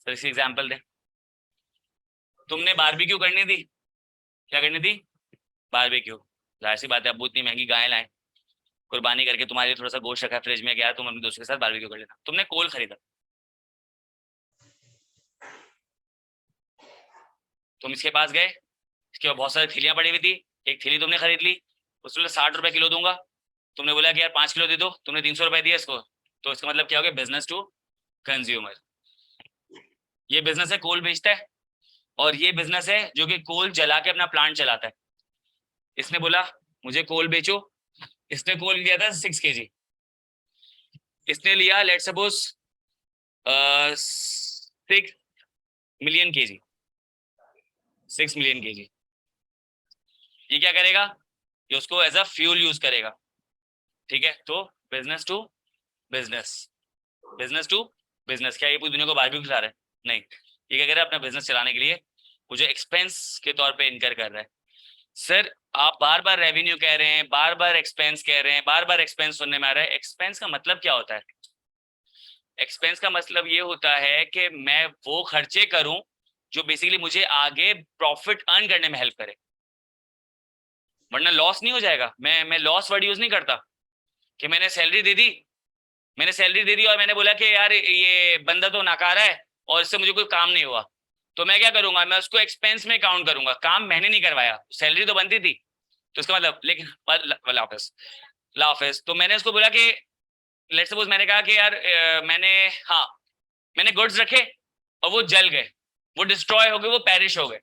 सर इसकी एग्जांपल दें। तुमने बारबेक्यू करनी थी, क्या करनी थी? बारबेक्यू। जाहिर सी बात है, अब इतनी महंगी गाय लाए, कुर्बानी करके तुम्हारे लिए थोड़ा सा गोश्त रखा फ्रिज में, गया तुम अपने दोस्त के साथ बारबेक्यू कर लेना। तुमने कोल खरीदा, तुम इसके पास गए, इसके बाद बहुत सारी थैलियां पड़ी हुई थी, एक थैली तुमने खरीद ली, उसने 60 रुपए किलो दूंगा। तुमने बोला कि यार 5 किलो दे दो, तुमने 300 रुपए दिया इसको। तो इसका मतलब क्या हो गया? Business to consumer. ये बिजनेस है कोल बेचता है, और ये बिजनेस है जो कि कोल जला के अपना प्लांट चलाता है। इसने बोला मुझे कोल बेचो, इसने कोल लिया था 6 kg, इसने लिया let suppose 6 million kg, 6 million kg। ये क्या करेगा? ये उसको एज अ फ्यूल यूज करेगा, ठीक है। तो business to business, business to business. क्या ये पूरी दुनिया को बारबेक्यू खिला रहा है? नहीं, ये क्या कर रहा है? अपना बिजनेस चलाने के लिए वो जो एक्सपेंस के तौर पे इनकर कर रहा है। सर आप बार बार रेवेन्यू कह रहे हैं, बार बार एक्सपेंस कह रहे हैं, बार बार एक्सपेंस सुनने में आ रहा है। एक्सपेंस का मतलब क्या होता है? एक्सपेंस का मतलब ये होता है कि मैं वो खर्चे करूं जो बेसिकली मुझे आगे प्रॉफिट अर्न करने में हेल्प करे, वरना लॉस नहीं हो जाएगा। मैं लॉस वर्ड यूज नहीं करता कि मैंने सैलरी दे दी, मैंने सैलरी दे दी और मैंने बोला कि यार ये बंदा तो नाकारा है और इससे मुझे कोई काम नहीं हुआ, तो मैं क्या करूंगा? मैं उसको एक्सपेंस में काउंट करूंगा। काम मैंने नहीं करवाया, सैलरी तो बनती थी, तो इसका मतलब, लेकिन लाफिस तो मैंने उसको बोला कि लेट्स सपोज मैंने कहा कि यार मैंने, हाँ, मैंने गुड्स रखे और वो जल गए, वो डिस्ट्रॉय हो गए, वो पेरिश हो गए,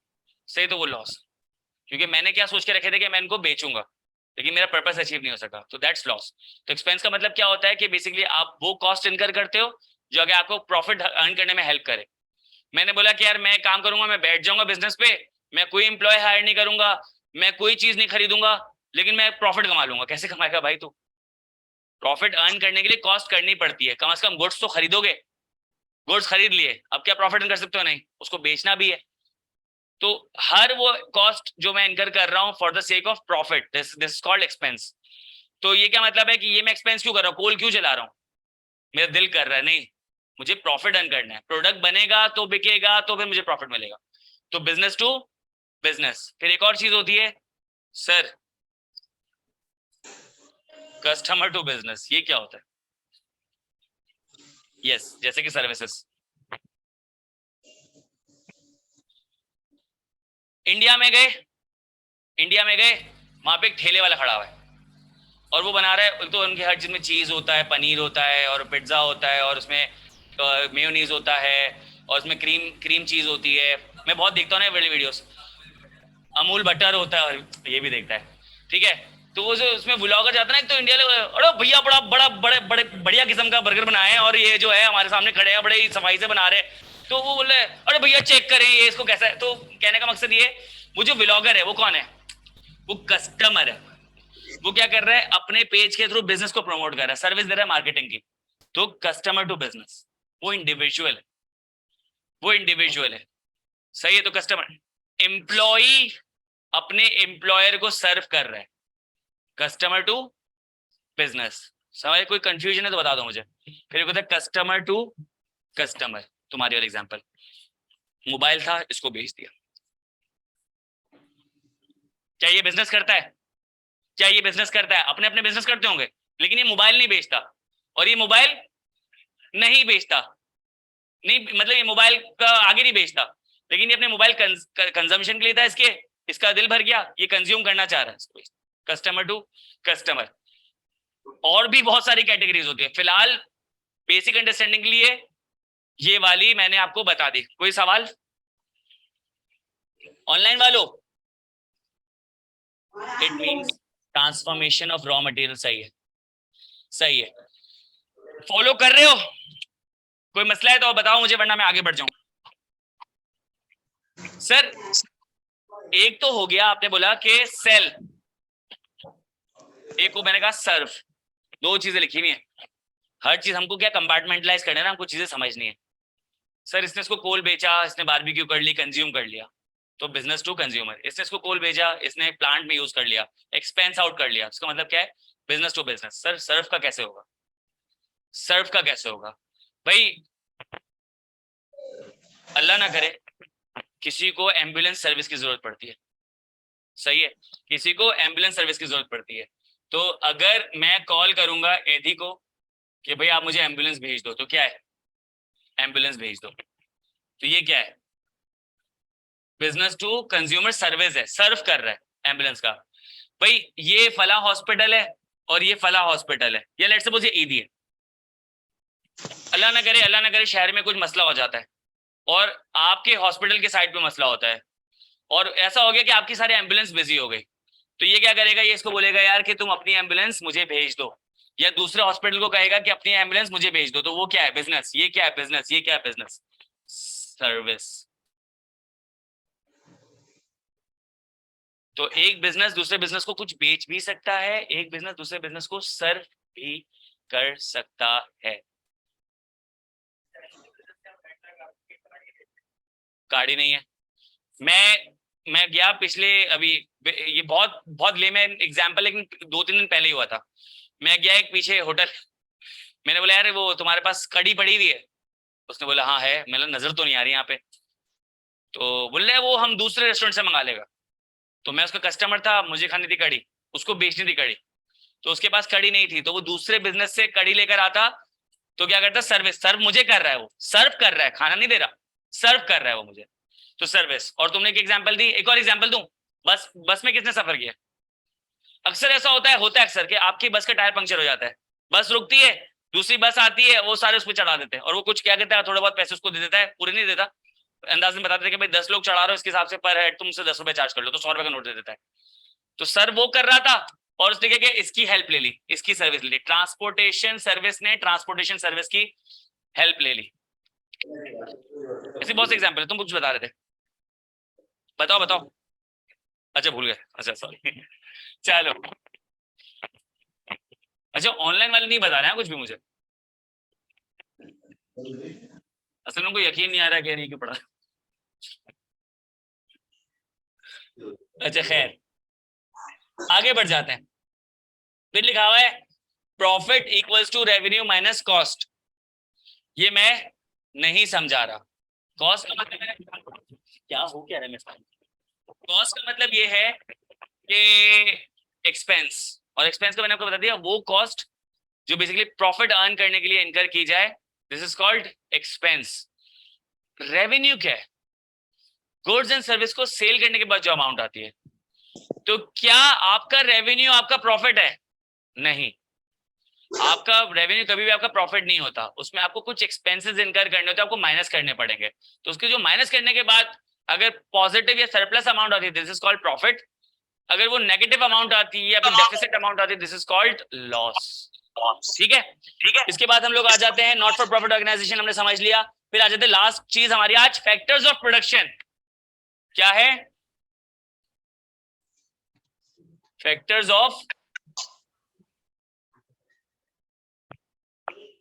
सही, तो वो लॉस। क्योंकि मैंने क्या सोच के रखे थे कि मैं इनको बेचूंगा, लेकिन मेरा पर्पस अचीव नहीं हो सका, तो दैट्स लॉस। तो एक्सपेंस का मतलब क्या होता है कि बेसिकली आप वो कॉस्ट इनकर करते हो जो आगे आपको प्रॉफिट अर्न करने में हेल्प करे। मैंने बोला कि यार मैं काम करूंगा, मैं बैठ जाऊंगा बिजनेस पे, मैं कोई एम्प्लॉय हायर नहीं करूंगा, मैं कोई चीज नहीं खरीदूंगा, लेकिन मैं प्रॉफिट कमा लूंगा। कैसे कमाएगा भाई तू? प्रॉफिट अर्न करने के लिए कॉस्ट करनी पड़ती है, कम से कम गुड्स तो खरीदोगे। गुड्स खरीद लिए, अब क्या प्रॉफिट अर्न कर सकते हो? नहीं, उसको बेचना भी है। तो हर वो कॉस्ट जो मैं इनकर कर रहा हूँ for the sake of profit, this called expense. तो ये क्या मतलब है कि ये मैं एक्सपेंस क्यों कर रहा हूँ, कोल क्यों चला रहा हूँ? मेरा दिल कर रहा है? नहीं, मुझे प्रॉफिट अर्न करना है। प्रोडक्ट बनेगा तो बिकेगा तो फिर मुझे प्रॉफिट मिलेगा। तो बिजनेस टू बिजनेस। फिर एक और चीज होती है सर, कस्टमर टू बिजनेस। ये क्या होता है? यस, जैसे कि सर्विसेज। इंडिया में गए, इंडिया में गए, वहां पे एक ठेले वाला खड़ा हुआ है और वो बना रहा है, तो उनके हर चीज में चीज होता है, पनीर होता है और पिज्जा होता है और उसमें मेयोनीज होता है और उसमें क्रीम क्रीम चीज होती है। मैं बहुत देखता हूँ ना बड़ी वीडियोस, अमूल बटर होता है और ये भी देखता है, ठीक है। तो वो जो उसमें व्लॉगर जाता है ना, एक तो इंडिया ले, अरे भैया बड़ा बड़ा बड़े बड़े बढ़िया किस्म का बर्गर बनाए हैं और ये जो है हमारे सामने खड़े हैं, बड़े ही सफाई से बना रहे हैं। तो वो बोल रहे हैं अरे भैया चेक करें ये इसको कैसा है। तो कहने का मकसद ये, वो जो व्लॉगर है वो कौन है? वो कस्टमर है। वो क्या कर रहा है, अपने पेज के थ्रू बिजनेस को प्रमोट कर रहा है, सर्विस दे रहा है मार्केटिंग की। तो कस्टमर टू बिजनेस, वो इंडिविजुअल है, वो इंडिविजुअल है, सही है। तो कस्टमर, एम्प्लॉई अपने एम्प्लॉयर को सर्व कर रहा है, कस्टमर टू बिजनेस। समझ? कोई कंफ्यूजन है तो बता दो मुझे। फिर एक होता है कस्टमर टू कस्टमर। तुम्हारी वाला एग्जांपल, मोबाइल था, इसको बेच दिया। क्या ये बिजनेस करता है? क्या ये बिजनेस करता है? अपने अपने बिजनेस करते होंगे, लेकिन ये मोबाइल नहीं बेचता और ये मोबाइल नहीं बेचता। नहीं मतलब ये मोबाइल का आगे नहीं बेचता, लेकिन ये अपने मोबाइल कंजम्पशन के लिए था इसके, इसका दिल भर गया, ये कंज्यूम करना चाह रहा है। Customer to customer. और भी बहुत सारी कैटेगरीज होती है, फिलहाल बेसिक अंडरस्टैंडिंग के लिए ये वाली मैंने आपको बता दी। कोई सवाल ऑनलाइन वालों? It means transformation of raw material. सही है, सही है। फॉलो कर रहे हो? कोई मसला है तो बताओ मुझे, वरना मैं आगे बढ़ जाऊं। सर एक तो हो गया, आपने बोला कि सेल, एक को मैंने कहा सर्व। दो चीजें लिखी हुई है। हर चीज हमको क्या कंपार्टमेंटलाइज करना है ना, हमको चीजें समझनी है। सर इसने इसको कोल बेचा, इसने बारबेक्यू कर ली, कंज्यूम कर लिया, तो बिजनेस टू कंज्यूमर। इसने इसको कोल भेजा, इसने प्लांट में यूज कर लिया, एक्सपेंस आउट कर लिया, इसका मतलब क्या है? Business to business. Sir serve का कैसे होगा? सर्व का कैसे होगा भाई? अल्लाह ना करे किसी को एम्बुलेंस सर्विस की जरूरत पड़ती है, सही है, किसी को एम्बुलेंस सर्विस की जरूरत पड़ती है, तो अगर मैं कॉल करूंगा एधी को कि भाई आप मुझे एम्बुलेंस भेज दो, तो क्या है? एम्बुलेंस भेज दो। तो ये क्या है? बिजनेस टू कंज्यूमर सर्विस है, सर्व कर रहा है एम्बुलेंस का। भाई ये फला हॉस्पिटल है और ये फला हॉस्पिटल है, या लेट्स सपोज ये ईदी है। अल्लाह ना करे, अल्लाह ना करे शहर में कुछ मसला हो जाता है और आपके हॉस्पिटल के साइड पे मसला होता है और ऐसा हो गया कि आपकी सारी एम्बुलेंस बिजी हो गई, तो ये क्या करेगा? ये इसको बोलेगा यार कि तुम अपनी एम्बुलेंस मुझे भेज दो, या दूसरे हॉस्पिटल को कहेगा कि अपनी एम्बुलेंस मुझे भेज दो। तो वो क्या है? बिजनेस। ये क्या है? बिजनेस। ये क्या है? बिजनेस। सर्विस। तो एक बिजनेस दूसरे बिजनेस को कुछ बेच भी सकता है, एक बिजनेस दूसरे बिजनेस को सर्व भी कर सकता है। गाड़ी नहीं है। मैं गया पिछले, अभी ये बहुत बहुत लेमैन एग्जांपल, लेकिन 2-3 दिन पहले ही हुआ था। मैं गया एक पीछे होटल, मैंने बोला यार वो तुम्हारे पास कड़ी पड़ी हुई है? उसने बोला हाँ है। मैंने नजर तो नहीं आ रही यहाँ पे। तो बोल रहे वो हम दूसरे रेस्टोरेंट से मंगा लेगा। तो मैं उसका कस्टमर था, मुझे खानी थी कड़ी, उसको बेचनी थी कड़ी, तो उसके पास कड़ी नहीं थी, तो वो दूसरे बिजनेस से कड़ी लेकर आता। तो क्या करता? सर्विस। सर्व मुझे कर रहा है, वो सर्व कर रहा है, खाना नहीं दे रहा, सर्व कर रहा है वो मुझे। तो सर्विस। और तुमने एक एग्जांपल दी, एक और एग्जांपल दूं? बस बस में किसने सफर किया? अक्सर ऐसा होता है अक्सर कि आपकी बस का टायर पंक्चर हो जाता है, बस रुकती है, दूसरी बस आती है, वो सारे उस पर चढ़ा देते हैं और वो कुछ क्या कहता है, थोड़े बहुत पैसे उसको दे देता है, पूरे नहीं देता, अंदाज में बताते थे कि भाई 10 लोग चढ़ा रहे हो, इसके हिसाब से पर हेड तुमसे 10 रुपए चार्ज कर लो, तो 100 रुपए का नोट दे देता है। तो सर वो कर रहा था और उसने क्या किया, इसकी हेल्प ले ली, इसकी सर्विस ले ली, ट्रांसपोर्टेशन सर्विस ने ट्रांसपोर्टेशन सर्विस की हेल्प ले ली। ऐसे बहुत से एग्जाम्पल है। तुम कुछ बता रहे थे, बताओ बताओ। अच्छा भूल गए, अच्छा सॉरी। चलो अच्छा, ऑनलाइन वाले नहीं बता रहे हैं कुछ भी मुझे, असल में उनको यकीन नहीं आ रहा कि नहीं क्यों पढ़ा। अच्छा खैर आगे बढ़ जाते हैं। फिर लिखा हुआ है profit equals to revenue minus cost. ये मैं नहीं समझा रहा। कॉस्ट का मतलब क्या हो क्या रहा है, कॉस्ट का मतलब ये है कि एक्सपेंस, और एक्सपेंस का मैंने आपको बता दिया वो कॉस्ट जो बेसिकली प्रॉफिट अर्न करने के लिए इनकर की जाए, this is called expense. Revenue क्या है, गुड्स एंड सर्विस को सेल करने के बाद जो अमाउंट आती है। तो क्या आपका रेवेन्यू आपका प्रॉफिट है? नहीं, आपका रेवेन्यू कभी भी आपका प्रॉफिट नहीं होता, उसमें आपको कुछ एक्सपेंसेस इनकर करने होते हैं, आपको माइनस करने पड़ेंगे। तो उसके जो माइनस करने के बाद अगर पॉजिटिव या सरप्लस अमाउंट आती है, दिस इज कॉल्ड प्रॉफिट। अगर वो नेगेटिव अमाउंट आती है या फिर डेफिसिट अमाउंट आती है, दिस इज कॉल्ड लॉस। ठीक है, ठीक है। इसके बाद हम लोग आ जाते हैं नॉट फॉर प्रॉफिट ऑर्गेनाइजेशन, हमने समझ लिया। फिर आ जाते हैं लास्ट चीज हमारी आज, फैक्टर्स ऑफ प्रोडक्शन। क्या है? फैक्टर्स ऑफ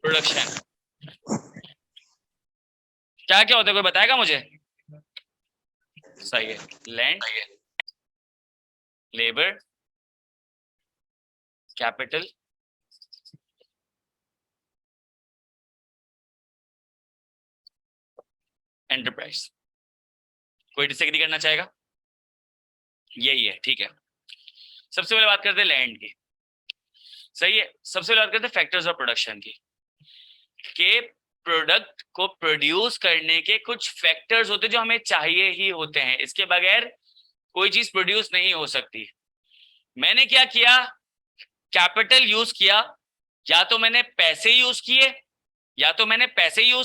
प्रोडक्शन क्या क्या होता है, कोई बताएगा मुझे? सही है, लैंड, लेबर, कैपिटल, एंटरप्राइज। कोई डिसएग्री करना चाहेगा? यही है, ठीक है। सबसे पहले बात करते हैं लैंड की। सही है, सबसे पहले बात करते हैं फैक्टर्स ऑफ प्रोडक्शन की। के प्रोडक्ट को प्रोड्यूस करने के कुछ फैक्टर्स होते हैं जो हमें चाहिए ही होते हैं, इसके बगैर कोई चीज प्रोड्यूस नहीं हो सकती। मैंने क्या किया, कैपिटल यूज किया, या तो मैंने पैसे यूज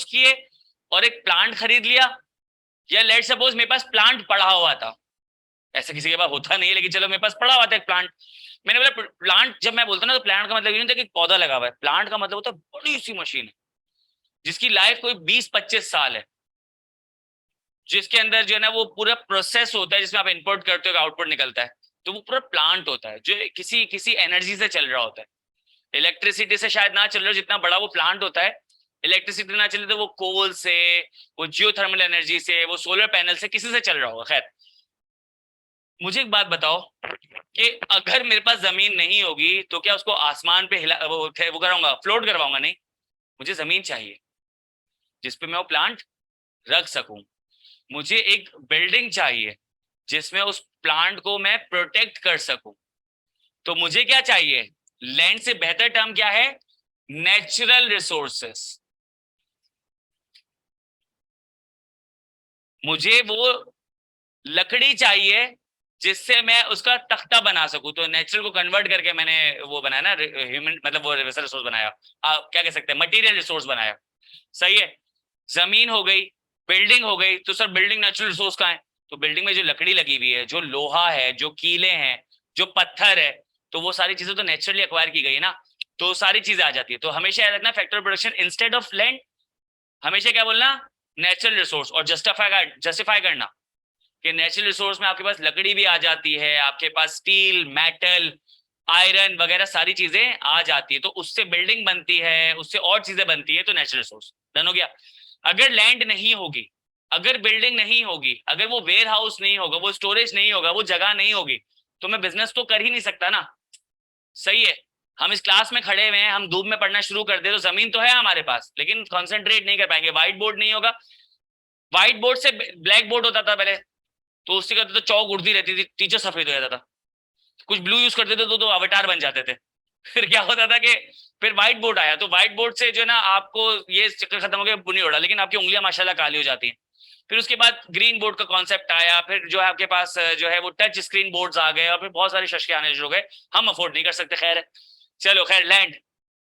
किए, और एक प्लांट खरीद लिया, या लेट सपोज मेरे पास प्लांट पड़ा हुआ था। ऐसा किसी के पास होता नहीं है, लेकिन चलो मेरे पास पड़ा हुआ था एक प्लांट। मैंने बोला प्लांट, जब मैं बोलता ना तो प्लांट का मतलब ये नहीं था कि पौधा लगा हुआ है, प्लांट का मतलब होता है बड़ी सी मशीन जिसकी लाइफ कोई 20-25 साल है, जिसके अंदर जो है ना वो पूरा प्रोसेस होता है, जिसमें आप इनपुट करते हो आउटपुट निकलता है। तो वो पूरा प्लांट होता है जो किसी एनर्जी से चल रहा होता है। इलेक्ट्रिसिटी से शायद ना चल रहा हो, जितना बड़ा वो प्लांट होता है, इलेक्ट्रिसिटी ना चले तो वो कोल से, वो जियोथर्मल एनर्जी से, वो सोलर पैनल से, किसी से चल रहा होगा। खैर मुझे एक बात बताओ कि अगर मेरे पास जमीन नहीं होगी तो क्या उसको आसमान पे हिला वो कराऊंगा, फ्लोट करवाऊंगा? नहीं, मुझे जमीन चाहिए जिसपे मैं वो प्लांट रख सकूं। मुझे एक बिल्डिंग चाहिए जिसमें उस प्लांट को मैं प्रोटेक्ट कर सकूं। तो मुझे क्या चाहिए? लैंड से बेहतर टर्म क्या है? Natural resources. मुझे वो लकड़ी चाहिए जिससे मैं उसका तख्ता बना सकूं। तो नेचुरल को कन्वर्ट करके मैंने वो बनाया ना, ह्यूमन मतलब वो रिसोर्स बनाया, क्या कह सकते हैं, मटेरियल रिसोर्स बनाया। सही है, जमीन हो गई, बिल्डिंग हो गई। तो सर बिल्डिंग नेचुरल रिसोर्स का है, तो बिल्डिंग में जो लकड़ी लगी हुई है, जो लोहा है, जो कीले हैं, जो पत्थर है, तो वो सारी चीजें तो नेचुरली एक्वायर की गई है ना, तो सारी चीजें आ जाती है। तो हमेशा याद रखना factor production instead of land, हमेशा क्या बोलना, नेचुरल रिसोर्स। और जस्टिफाई करना कि नेचुरल रिसोर्स में आपके पास लकड़ी भी आ जाती है, आपके पास स्टील, मेटल, आयरन वगैरह सारी चीजें आ जाती है, तो उससे बिल्डिंग बनती है, उससे और चीजें बनती है, तो नेचुरल रिसोर्स डन हो गया। अगर लैंड नहीं होगी, अगर बिल्डिंग नहीं होगी, अगर वो वेयर हाउस नहीं होगा, वो स्टोरेज नहीं होगा, वो जगह नहीं होगी, तो मैं बिजनेस तो कर ही नहीं सकता ना। सही है, हम इस क्लास में खड़े हुए हैं, हम धूप में पढ़ना शुरू कर दे तो जमीन तो है हमारे पास, लेकिन कॉन्सेंट्रेट नहीं कर पाएंगे। व्हाइट बोर्ड नहीं होगा, व्हाइट बोर्ड से ब्लैक बोर्ड होता था पहले, तो उससे कहते तो चौक उड़ती रहती थी, टीचर सफेद हो जाता था। कुछ ब्लू यूज करते थे तो अवतार बन जाते थे। फिर क्या होता था कि फिर व्हाइट बोर्ड आया, तो व्हाइट बोर्ड से जो है ना आपको ये चक्कर खत्म हो गया, बुनी उड़ा, लेकिन आपकी उंगलियां माशाल्लाह काली हो जाती हैं। फिर उसके बाद ग्रीन बोर्ड का कॉन्सेप्ट आया, फिर जो है आपके पास जो है वो टच स्क्रीन बोर्ड्स आ गए, और फिर बहुत सारे शशके आने शुरू हो गए, हम अफोर्ड नहीं कर सकते। खैर चलो, खैर लैंड,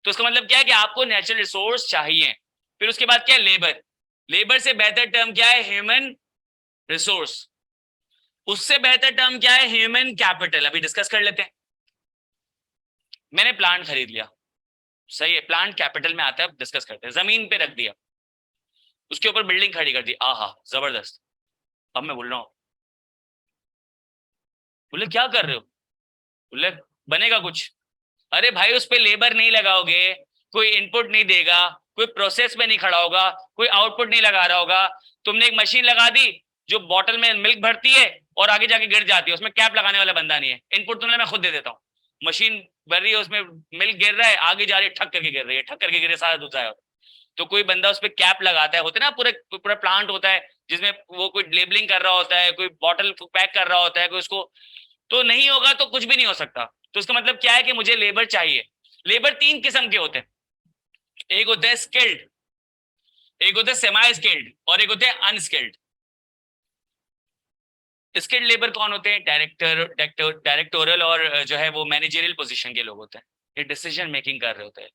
तो इसका मतलब क्या है कि आपको नेचुरल रिसोर्स चाहिए। फिर उसके बाद क्या है, लेबर। लेबर से बेहतर टर्म क्या है? Human resource. उससे बेहतर टर्म क्या है? Human capital. अभी डिस्कस कर लेते हैं। मैंने प्लांट खरीद लिया, सही है, प्लांट कैपिटल में आता है, डिस्कस करते हैं। जमीन पे रख दिया, उसके ऊपर बिल्डिंग खड़ी कर दी, आहा जबरदस्त। अब मैं बोल रहा हूँ, बोले क्या कर रहे हो? बोले बनेगा कुछ। अरे भाई उस पे लेबर नहीं लगाओगे, कोई इनपुट नहीं देगा, कोई प्रोसेस में नहीं खड़ा होगा, कोई आउटपुट नहीं लगा रहा होगा, तुमने एक मशीन लगा दी जो बॉटल में मिल्क भरती है और आगे जाके गिर जाती है, उसमें कैप लगाने वाला बंदा नहीं है, इनपुट तुमने मैं खुद दे देता हूँ, मशीन भर रही है, उसमें मिल्क गिर रहा है, आगे जा रही है, ठक करके गिर रही है, ठक करके गिरे, सारा दूध आया। तो कोई बंदा उस पर कैप लगाता है, होते ना, पूरे पूरा प्लांट होता है जिसमें वो कोई लेबलिंग कर रहा होता है, कोई बॉटल पैक कर रहा होता है, कोई उसको, तो नहीं होगा तो कुछ भी नहीं हो सकता। तो इसका मतलब क्या है कि मुझे लेबर चाहिए। लेबर तीन किस्म के होते हैं, एक होता है स्किल्ड, एक होता है सेमी स्किल्ड और एक होते हैं अनस्किल्ड। स्किल्ड लेबर कौन होते हैं? डायरेक्टोरल और जो है वो मैनेजरियल पोजीशन के लोग होते हैं। ये डिसीजन मेकिंग कर रहे होते हैं,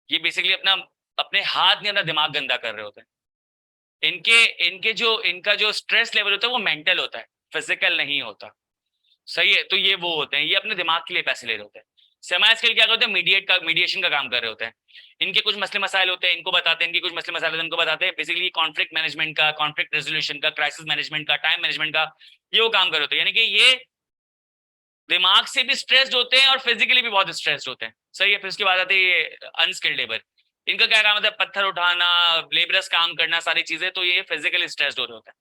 ये बेसिकली अपना अपने हाथ नहीं अपना दिमाग गंदा कर रहे होते हैं। इनके इनके जो इनका जो स्ट्रेस लेवल होता है वो मेंटल होता है, फिजिकल नहीं होता, सही है। तो ये वो होते हैं, ये अपने दिमाग के लिए पैसे ले रहे होते हैं। सेमी स्किल क्या करते हैं? मीडिएशन का काम कर रहे होते हैं। इनके कुछ मसले मसाइल होते हैं, इनको बताते हैं, इनके कुछ मसले मसाइल होते हैं, इनको बताते हैं। बेसिकली कॉन्फ्लिक्ट मैनेजमेंट का, कॉन्फ्लिक्ट रेजोल्यूशन का, क्राइसिस मैनेजमेंट का, टाइम मैनेजमेंट का, ये वो काम कर रहे होते हैं। यानी कि ये दिमाग से भी स्ट्रेस्ड होते हैं और फिजिकली भी बहुत स्ट्रेस्ड होते हैं, सही है। फिर उसके बाद आते हैं ये अनस्किल्ड लेबर। इनका क्या काम होता है? पत्थर उठाना, लेबरस काम करना, सारी चीजें। तो ये फिजिकली स्ट्रेस्ड हो रहे होते हैं।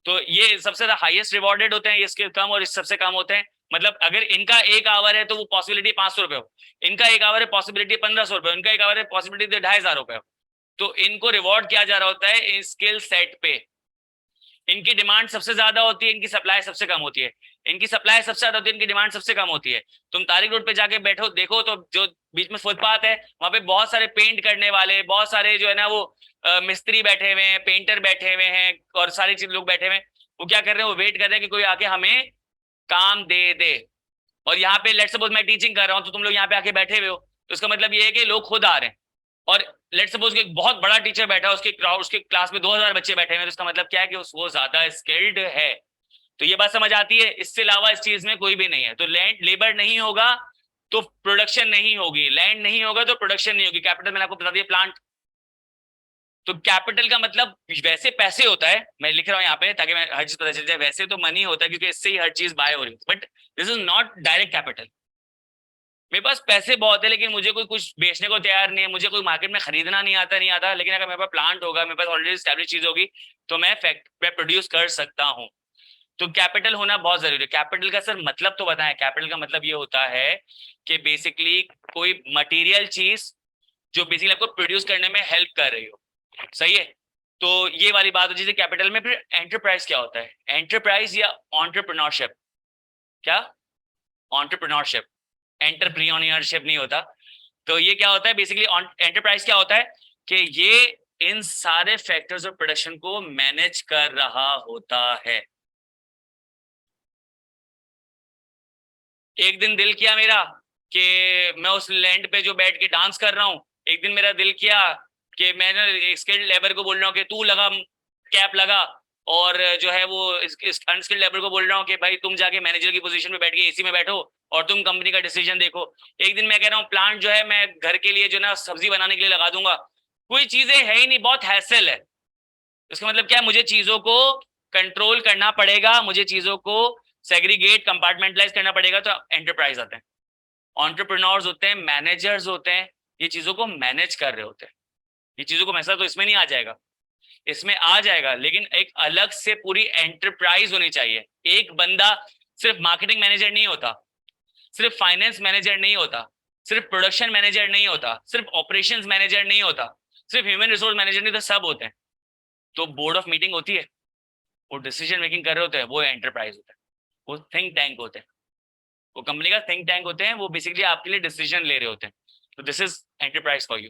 तो ये सबसे ज्यादा हाईएस्ट रिवॉर्डेड होते हैं, इसके कम और इस सबसे कम होते हैं। मतलब अगर इनका 1 आवर है तो वो पॉसिबिलिटी 500 रुपए हो, इनका 1 आवर है पॉसिबिलिटी 1500 रुपए, इनका 1 आवर है पॉसिबिलिटी 2500 रुपए हो। तो इनको रिवॉर्ड किया जा रहा होता है स्किल सेट पे। इनकी डिमांड सबसे ज्यादा होती है, इनकी सप्लाई सबसे कम होती है। इनकी सप्लाई सबसे ज्यादा होती है, इनकी डिमांड सबसे कम होती है। तुम तारिक रोड पे जाके बैठो, देखो तो जो बीच में फुटपाथ है वहां पे बहुत सारे पेंट करने वाले, बहुत सारे जो है ना वो मिस्त्री बैठे हुए हैं, पेंटर बैठे हुए हैं और सारी चीज लोग बैठे हुए हैं। वो क्या कर रहे हैं? वो वेट कर रहे हैं कि कोई आके हमें काम दे दे। और यहाँ पे लेट्स सपोज मैं टीचिंग कर रहा हूँ तो तुम लोग यहाँ पे आके बैठे हुए हो, तो इसका मतलब ये है कि लोग खुद आ रहे हैं। और लेट्स सपोज एक बहुत बड़ा टीचर बैठा है, उसके क्लास में 2000 बच्चे बैठे हुए हैं, तो इसका मतलब क्या है कि वो ज्यादा स्किल्ड है। तो ये बात समझ आती है। इससे अलावा इस चीज में कोई भी नहीं है। तो लैंड लेबर नहीं होगा तो प्रोडक्शन नहीं होगी, लैंड नहीं होगा तो प्रोडक्शन नहीं होगी। कैपिटल मैंने आपको बता दिया, प्लांट। तो कैपिटल का मतलब वैसे पैसे होता है, मैं लिख रहा हूँ यहाँ पे ताकि मैं हर चीज पता चल जाए। वैसे तो मनी होता है क्योंकि इससे ही हर चीज बाय हो रही है, but this is not direct capital. मेरे पास पैसे बहुत है लेकिन मुझे कोई कुछ बेचने को तैयार नहीं है, मुझे कोई मार्केट में खरीदना नहीं आता। लेकिन अगर मेरे पास प्लांट होगा, मेरे पास ऑलरेडी स्टैब्लिश चीज होगी, तो मैं प्रोड्यूस कर सकता हूँ। तो कैपिटल होना बहुत जरूरी है। कैपिटल का सर मतलब तो बताएं। कैपिटल का मतलब ये होता है कि बेसिकली कोई मटेरियल चीज जो बेसिकली आपको प्रोड्यूस करने में हेल्प कर रही हो, सही है। तो ये वाली बात हो। जैसे कैपिटल में फिर एंटरप्राइज क्या होता है? एंटरप्राइज या एंटरप्रेन्योरशिप, क्या? एंटरप्रेन्योरशिप, एंटरप्रेन्योरशिप नहीं होता। तो ये क्या होता है बेसिकली? एंटरप्राइज क्या होता है कि ये इन सारे फैक्टर्स ऑफ प्रोडक्शन को मैनेज कर रहा होता है। एक दिन दिल किया मेरा कि मैं उस लैंड पे जो बैठ के डांस कर रहा हूँ, एक दिन मेरा दिल किया कि मैंने स्किल्ड लेबर को बोल रहा हूँ कि तू लगा, कैप लगा, और जो है वो इस अनस्किल्ड लेबर को बोल रहा हूँ कि भाई तुम जाके मैनेजर की पोजीशन पे बैठ के एसी में बैठो और तुम कंपनी का डिसीजन देखो। एक दिन मैं कह रहा हूँ प्लांट जो है मैं घर के लिए जो ना सब्जी बनाने के लिए लगा दूंगा, कोई चीजें है ही नहीं, बहुत हैसल है। इसका मतलब क्या है? मुझे चीजों को कंट्रोल करना पड़ेगा, मुझे चीजों को सेग्रीगेट कंपार्टमेंटलाइज करना पड़ेगा। तो एंटरप्राइज आते हैं, एंटरप्रेन्योर्स होते हैं, मैनेजर्स होते हैं, ये चीजों को मैनेज कर रहे होते हैं। ये चीजों को मैसेज तो इसमें नहीं आ जाएगा, इसमें आ जाएगा, लेकिन एक अलग से पूरी एंटरप्राइज होनी चाहिए। एक बंदा सिर्फ मार्केटिंग मैनेजर नहीं होता, सिर्फ फाइनेंस मैनेजर नहीं होता, सिर्फ प्रोडक्शन मैनेजर नहीं होता, सिर्फ ऑपरेशंस मैनेजर नहीं होता, सिर्फ ह्यूमन रिसोर्स मैनेजर नहीं, तो सब होते हैं। तो बोर्ड ऑफ मीटिंग होती है, वो डिसीजन मेकिंग कर रहे होते हैं, वो एंटरप्राइज होता है। वो थिंक टैंक होते हैं, वो कंपनी का थिंक टैंक होते हैं, वो बेसिकली आपके लिए डिसीजन ले रहे होते हैं। तो this is enterprise for you.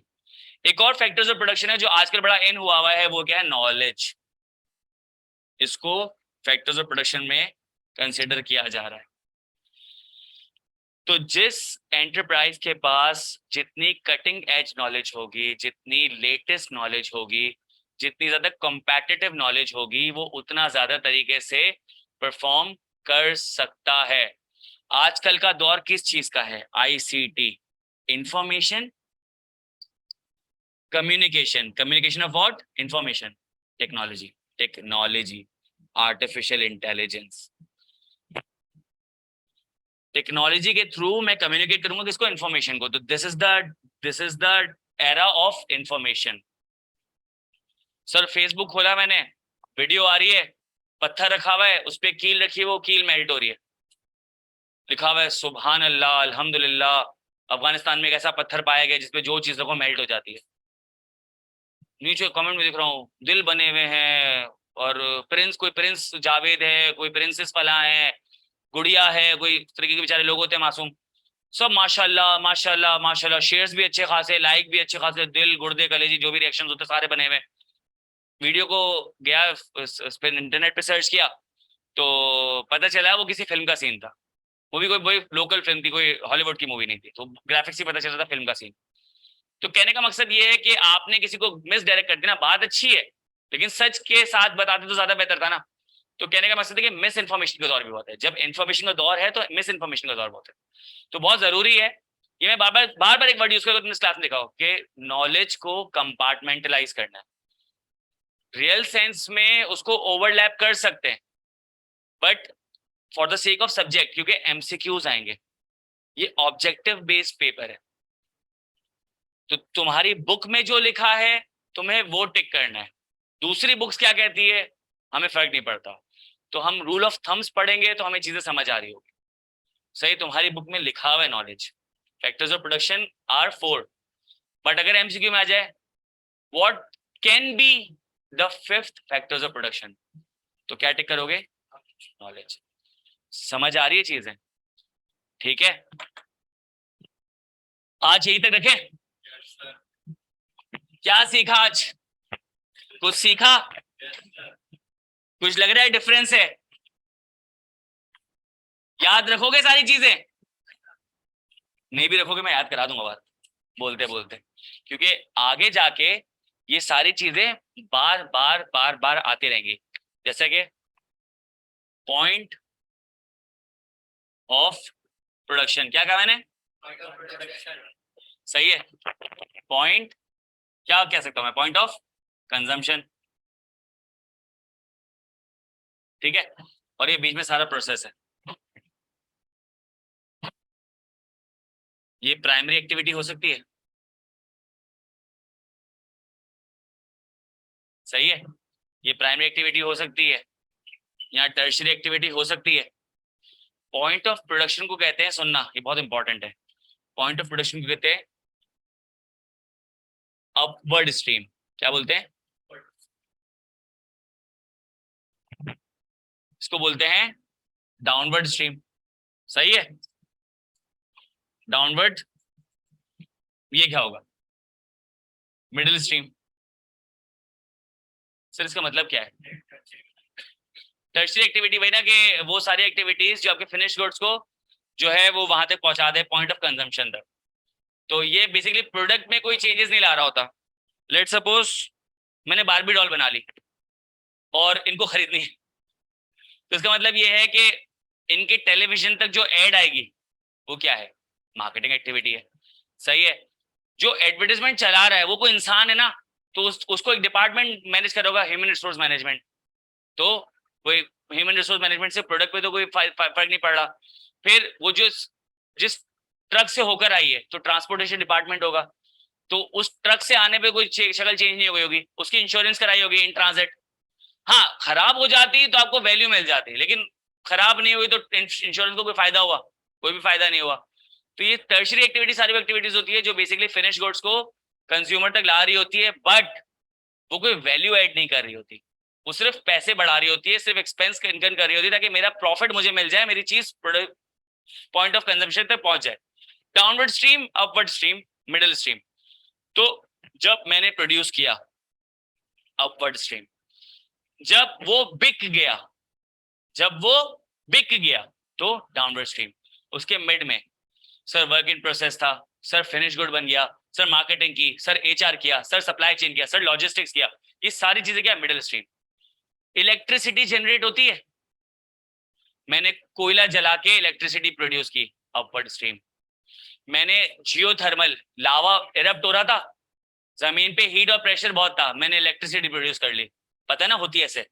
एक और फैक्टर्स ऑफ प्रोडक्शन है जो आजकल बड़ा इन हुआ है, वो क्या है? नॉलेज। इसको फैक्टर्स ऑफ प्रोडक्शन में कंसिडर किया जा रहा है। तो जिस एंटरप्राइज के पास जितनी कटिंग एज नॉलेज होगी, जितनी लेटेस्ट नॉलेज होगी, जितनी ज्यादा कॉम्पिटिटिव नॉलेज होगी वो उतना ज्यादा तरीके से परफॉर्म कर सकता है। आजकल का दौर किस चीज का है? ICT, information communication, communication of what? Information technology, technology artificial intelligence. Technology के थ्रू मैं कम्युनिकेट करूंगा किसको? इंफॉर्मेशन को। तो this is the era of information. Sir Facebook खोला मैंने, वीडियो आ रही है, पत्थर रखा हुआ है, उस पर कील रखी है, वो कील मेल्ट हो रही है, लिखा हुआ है सुभान अल्लाह अल्हम्दुलिल्लाह, अफगानिस्तान में एक ऐसा पत्थर पाया गया जिसपे जो चीज रखो मेल्ट हो जाती है। नीचे कमेंट में दिख रहा हूँ दिल बने हुए हैं, और प्रिंस, कोई प्रिंस जावेद है, कोई प्रिंसेस फला है, गुड़िया है, कोई इस तरीके के बेचारे लोग होते हैं मासूम, सब माशाल्लाह माशाल्लाह माशाल्लाह, शेयर्स भी अच्छे खासे, लाइक भी अच्छे खासे, दिल गुर्दे कलेजी जो भी रिएक्शंस होते सारे बने हुए। वीडियो को गया उस पर इंटरनेट पे सर्च किया तो पता चला वो किसी फिल्म का सीन था। वो भी कोई लोकल फिल्म थी, कोई हॉलीवुड की मूवी नहीं थी, तो ग्राफिक्स ही पता चला था फिल्म का सीन। तो कहने का मकसद ये है कि आपने किसी को मिस डायरेक्ट कर दिया, बात अच्छी है लेकिन सच के साथ बताते तो ज्यादा बेहतर था ना। तो कहने का मकसद है कि मिस इन्फॉर्मेशन का दौर भी बहुत है, जब इन्फॉर्मेशन का दौर है तो मिस इन्फॉर्मेशन का दौर बहुत है। तो बहुत जरूरी है, ये मैं बार बार एक वर्ड यूज करूँ इस क्लास में देखा हो कि नॉलेज को कंपार्टमेंटलाइज करना है। रियल सेंस में उसको ओवरलैप कर सकते हैं, but for the sake of subject, क्योंकि एमसीक्यूज आएंगे, ये ऑब्जेक्टिव बेस्ड पेपर है, तो तुम्हारी बुक में जो लिखा है तुम्हें वो टिक करना है। दूसरी बुक्स क्या कहती है हमें फर्क नहीं पड़ता, तो हम रूल ऑफ थम्स पढ़ेंगे तो हमें चीजें समझ आ रही होगी। सही, तुम्हारी बुक में लिखा हुआ है knowledge, factors of production are 4, but अगर एमसीक्यू में आ जाए what can be the fifth factors of production, तो क्या टिक करोगे? नॉलेज। समझ आ रही है चीजें? ठीक है, आज यही तक रखें। क्या सीखा आज? कुछ सीखा? कुछ लग रहा है डिफरेंस है? याद रखोगे सारी चीजें? नहीं भी रखोगे मैं याद करा दूंगा बात बोलते बोलते, क्योंकि आगे जाके ये सारी चीजें बार बार बार बार आती रहेंगी। जैसे कि पॉइंट ऑफ प्रोडक्शन, क्या कहा मैंने? सही है। पॉइंट क्या कह सकता हूं मैं? पॉइंट ऑफ कंजम्पशन, ठीक है। और ये बीच में सारा प्रोसेस है, ये प्राइमरी एक्टिविटी हो सकती है, सही है, ये प्राइमरी एक्टिविटी हो सकती है, यहाँ टर्शियरी एक्टिविटी हो सकती है। पॉइंट ऑफ प्रोडक्शन को कहते हैं, सुनना ये बहुत इंपॉर्टेंट है, पॉइंट ऑफ प्रोडक्शन को कहते हैं अपवर्ड स्ट्रीम। क्या बोलते हैं? इसको बोलते हैं डाउनवर्ड स्ट्रीम, सही है। डाउनवर्ड, ये क्या होगा? Middle stream. सर इसका मतलब क्या है? टर्शियरी एक्टिविटी वही ना, कि वो सारी एक्टिविटीज जो आपके फिनिश गुड्स को जो है वो वहां तक पहुंचा दे, पॉइंट ऑफ कंजम्पशन तक। तो ये बेसिकली प्रोडक्ट में कोई चेंजेस नहीं ला रहा होता। लेट सपोज मैंने बारबी डॉल बना ली और इनको खरीदनी है, तो इसका मतलब ये है कि इनके टेलीविजन तक जो एड आएगी वो क्या है? मार्केटिंग एक्टिविटी है, सही है। जो एडवर्टाइजमेंट चला रहा है वो कोई इंसान है ना, तो उसको एक डिपार्टमेंट मैनेज करेगा, ह्यूमन रिसोर्स मैनेजमेंट। तो कोई ह्यूमन रिसोर्स मैनेजमेंट से प्रोडक्ट पे तो कोई फर्क नहीं पड़ रहा। फिर वो जो जिस ट्रक से होकर आई है तो ट्रांसपोर्टेशन डिपार्टमेंट होगा, तो उस ट्रक से आने पे कोई शक्ल चेंज नहीं हुई होगी, उसकी इंश्योरेंस कराई होगी इन ट्रांजिट। हाँ, खराब हो जाती तो आपको वैल्यू मिल जाती, लेकिन खराब नहीं हुई तो इंश्योरेंस को कोई फायदा हुआ? कोई भी फायदा नहीं हुआ। तो ये टर्शियरी एक्टिविटी सारी एक्टिविटीज होती है जो बेसिकली फिनिश गुड्स को कंज्यूमर तक ला रही होती है, बट वो कोई वैल्यू ऐड नहीं कर रही होती, वो सिर्फ पैसे बढ़ा रही होती है, सिर्फ एक्सपेंस इनकम कर रही होती है ताकि मेरा प्रॉफिट मुझे मिल जाए, मेरी चीज पॉइंट ऑफ कंजम्पशन तक पहुंच जाए। Downward stream, upward stream, middle stream. तो जब मैंने प्रोड्यूस किया अपवर्ड स्ट्रीम, जब वो बिक गया, जब वो बिक गया तो डाउनवर्ड स्ट्रीम। उसके मिड में सर वर्क इन प्रोसेस था, सर फिनिश गुड बन गया, सर मार्केटिंग की, सर एचआर किया, सर सप्लाई चेन किया, सर लॉजिस्टिक्स किया, ये सारी चीजें क्या है, मिडिल स्ट्रीम। इलेक्ट्रिसिटी जनरेट होती है, मैंने कोयला जला के इलेक्ट्रिसिटी प्रोड्यूस की, अपवर्ड स्ट्रीम। मैंने जियोथर्मल, लावा इरप्ट हो रहा था, जमीन पे हीट और प्रेशर बहुत था, मैंने इलेक्ट्रिसिटी प्रोड्यूस कर ली, पता है ना होती है ऐसे।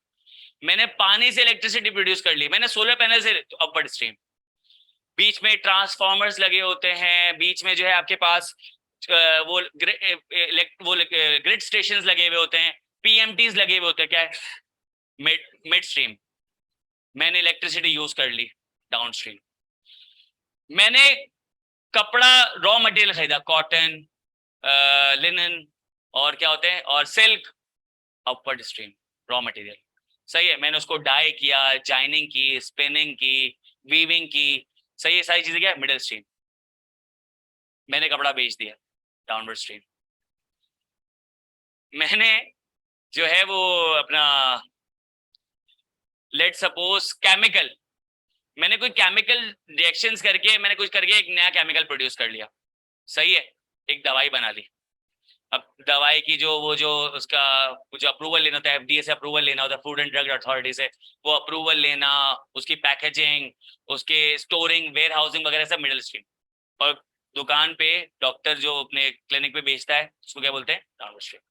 मैंने पानी से इलेक्ट्रिसिटी प्रोड्यूस कर ली, मैंने सोलर पैनल से, अपवर्ड स्ट्रीम। बीच में ट्रांसफॉर्मर्स लगे होते हैं, बीच में जो है आपके पास वो ग्रिड स्टेशंस लगे हुए होते हैं, पीएमटीज लगे हुए होते हैं, क्या है, मिड स्ट्रीम। मैंने इलेक्ट्रिसिटी यूज कर ली, डाउन स्ट्रीम। मैंने कपड़ा रॉ मटेरियल खरीदा, कॉटन, लिनन और क्या होते हैं, और silk, upward stream, raw material. सही है, मैंने उसको डाई किया, जाइनिंग की, स्पिनिंग की, वीविंग की, सही है, सारी चीजें क्या है, मिडिल स्ट्रीम। मैंने कपड़ा बेच दिया, डाउनवर्ड स्ट्रीम। मैंने जो है वो अपना लेट सपोज केमिकल, मैंने कोई केमिकल रिएक्शंस करके, मैंने कुछ करके एक नया केमिकल प्रोड्यूस कर लिया, सही है, एक दवाई बना ली। अब दवाई की जो वो जो उसका जो अप्रूवल लेना होता है, एफडीए से अप्रूवल लेना होता है, फूड एंड ड्रग अथॉरिटी से, वो अप्रूवल लेना, उसकी पैकेजिंग, उसके स्टोरिंग, वेयर हाउसिंग वगैरह सब मिडिल स्ट्रीम। और दुकान पे डॉक्टर जो अपने क्लिनिक पे बेचता है उसको क्या बोलते हैं, डाउनवर्ड स्ट्रीम।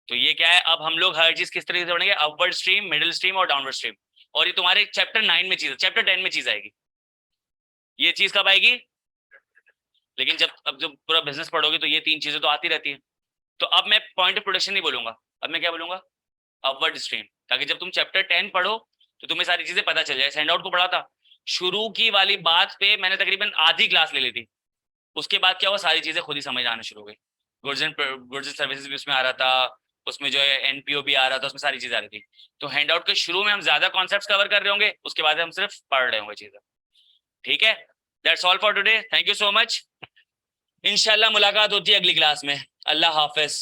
तो ये क्या है, अब हम लोग हर चीज किस तरीके से पढ़ेंगे, अपवर्ड स्ट्रीम, मिडिल स्ट्रीम और डाउनवर्ड स्ट्रीम। और ये तुम्हारे चैप्टर 9 में चीज है, चैप्टर 10 में चीज आएगी। ये चीज कब आएगी, लेकिन अब जब पूरा बिजनेस पढ़ोगे तो ये तीन चीजें तो आती रहती है। तो अब मैं पॉइंट ऑफ प्रोडक्शन नहीं बोलूंगा, अब मैं क्या बोलूंगा, अपवर्ड स्ट्रीम, ताकि जब तुम चैप्टर 10 पढ़ो तो तुम्हें सारी चीजें पता चल जाए। हैंड आउट को पढ़ा था, शुरू की वाली बात पे मैंने तकरीबन आधी क्लास ले ली थी, उसके बाद क्या हुआ, सारी चीजें खुद ही समझ आना शुरू हो गई। गुड्स एंड सर्विसेज भी उसमें आ रहा था, उसमें जो है एनपीओ भी आ रहा था, उसमें सारी चीजें आ रही थी। तो हैंड आउट के शुरू में हम ज्यादा कॉन्सेप्ट्स कवर कर रहे होंगे, उसके बाद हम सिर्फ पढ़ रहे होंगे चीजें, ठीक है। That's all for today, thank you so much. इंशाल्लाह मुलाकात होती है अगली क्लास में। अल्लाह हाफिज।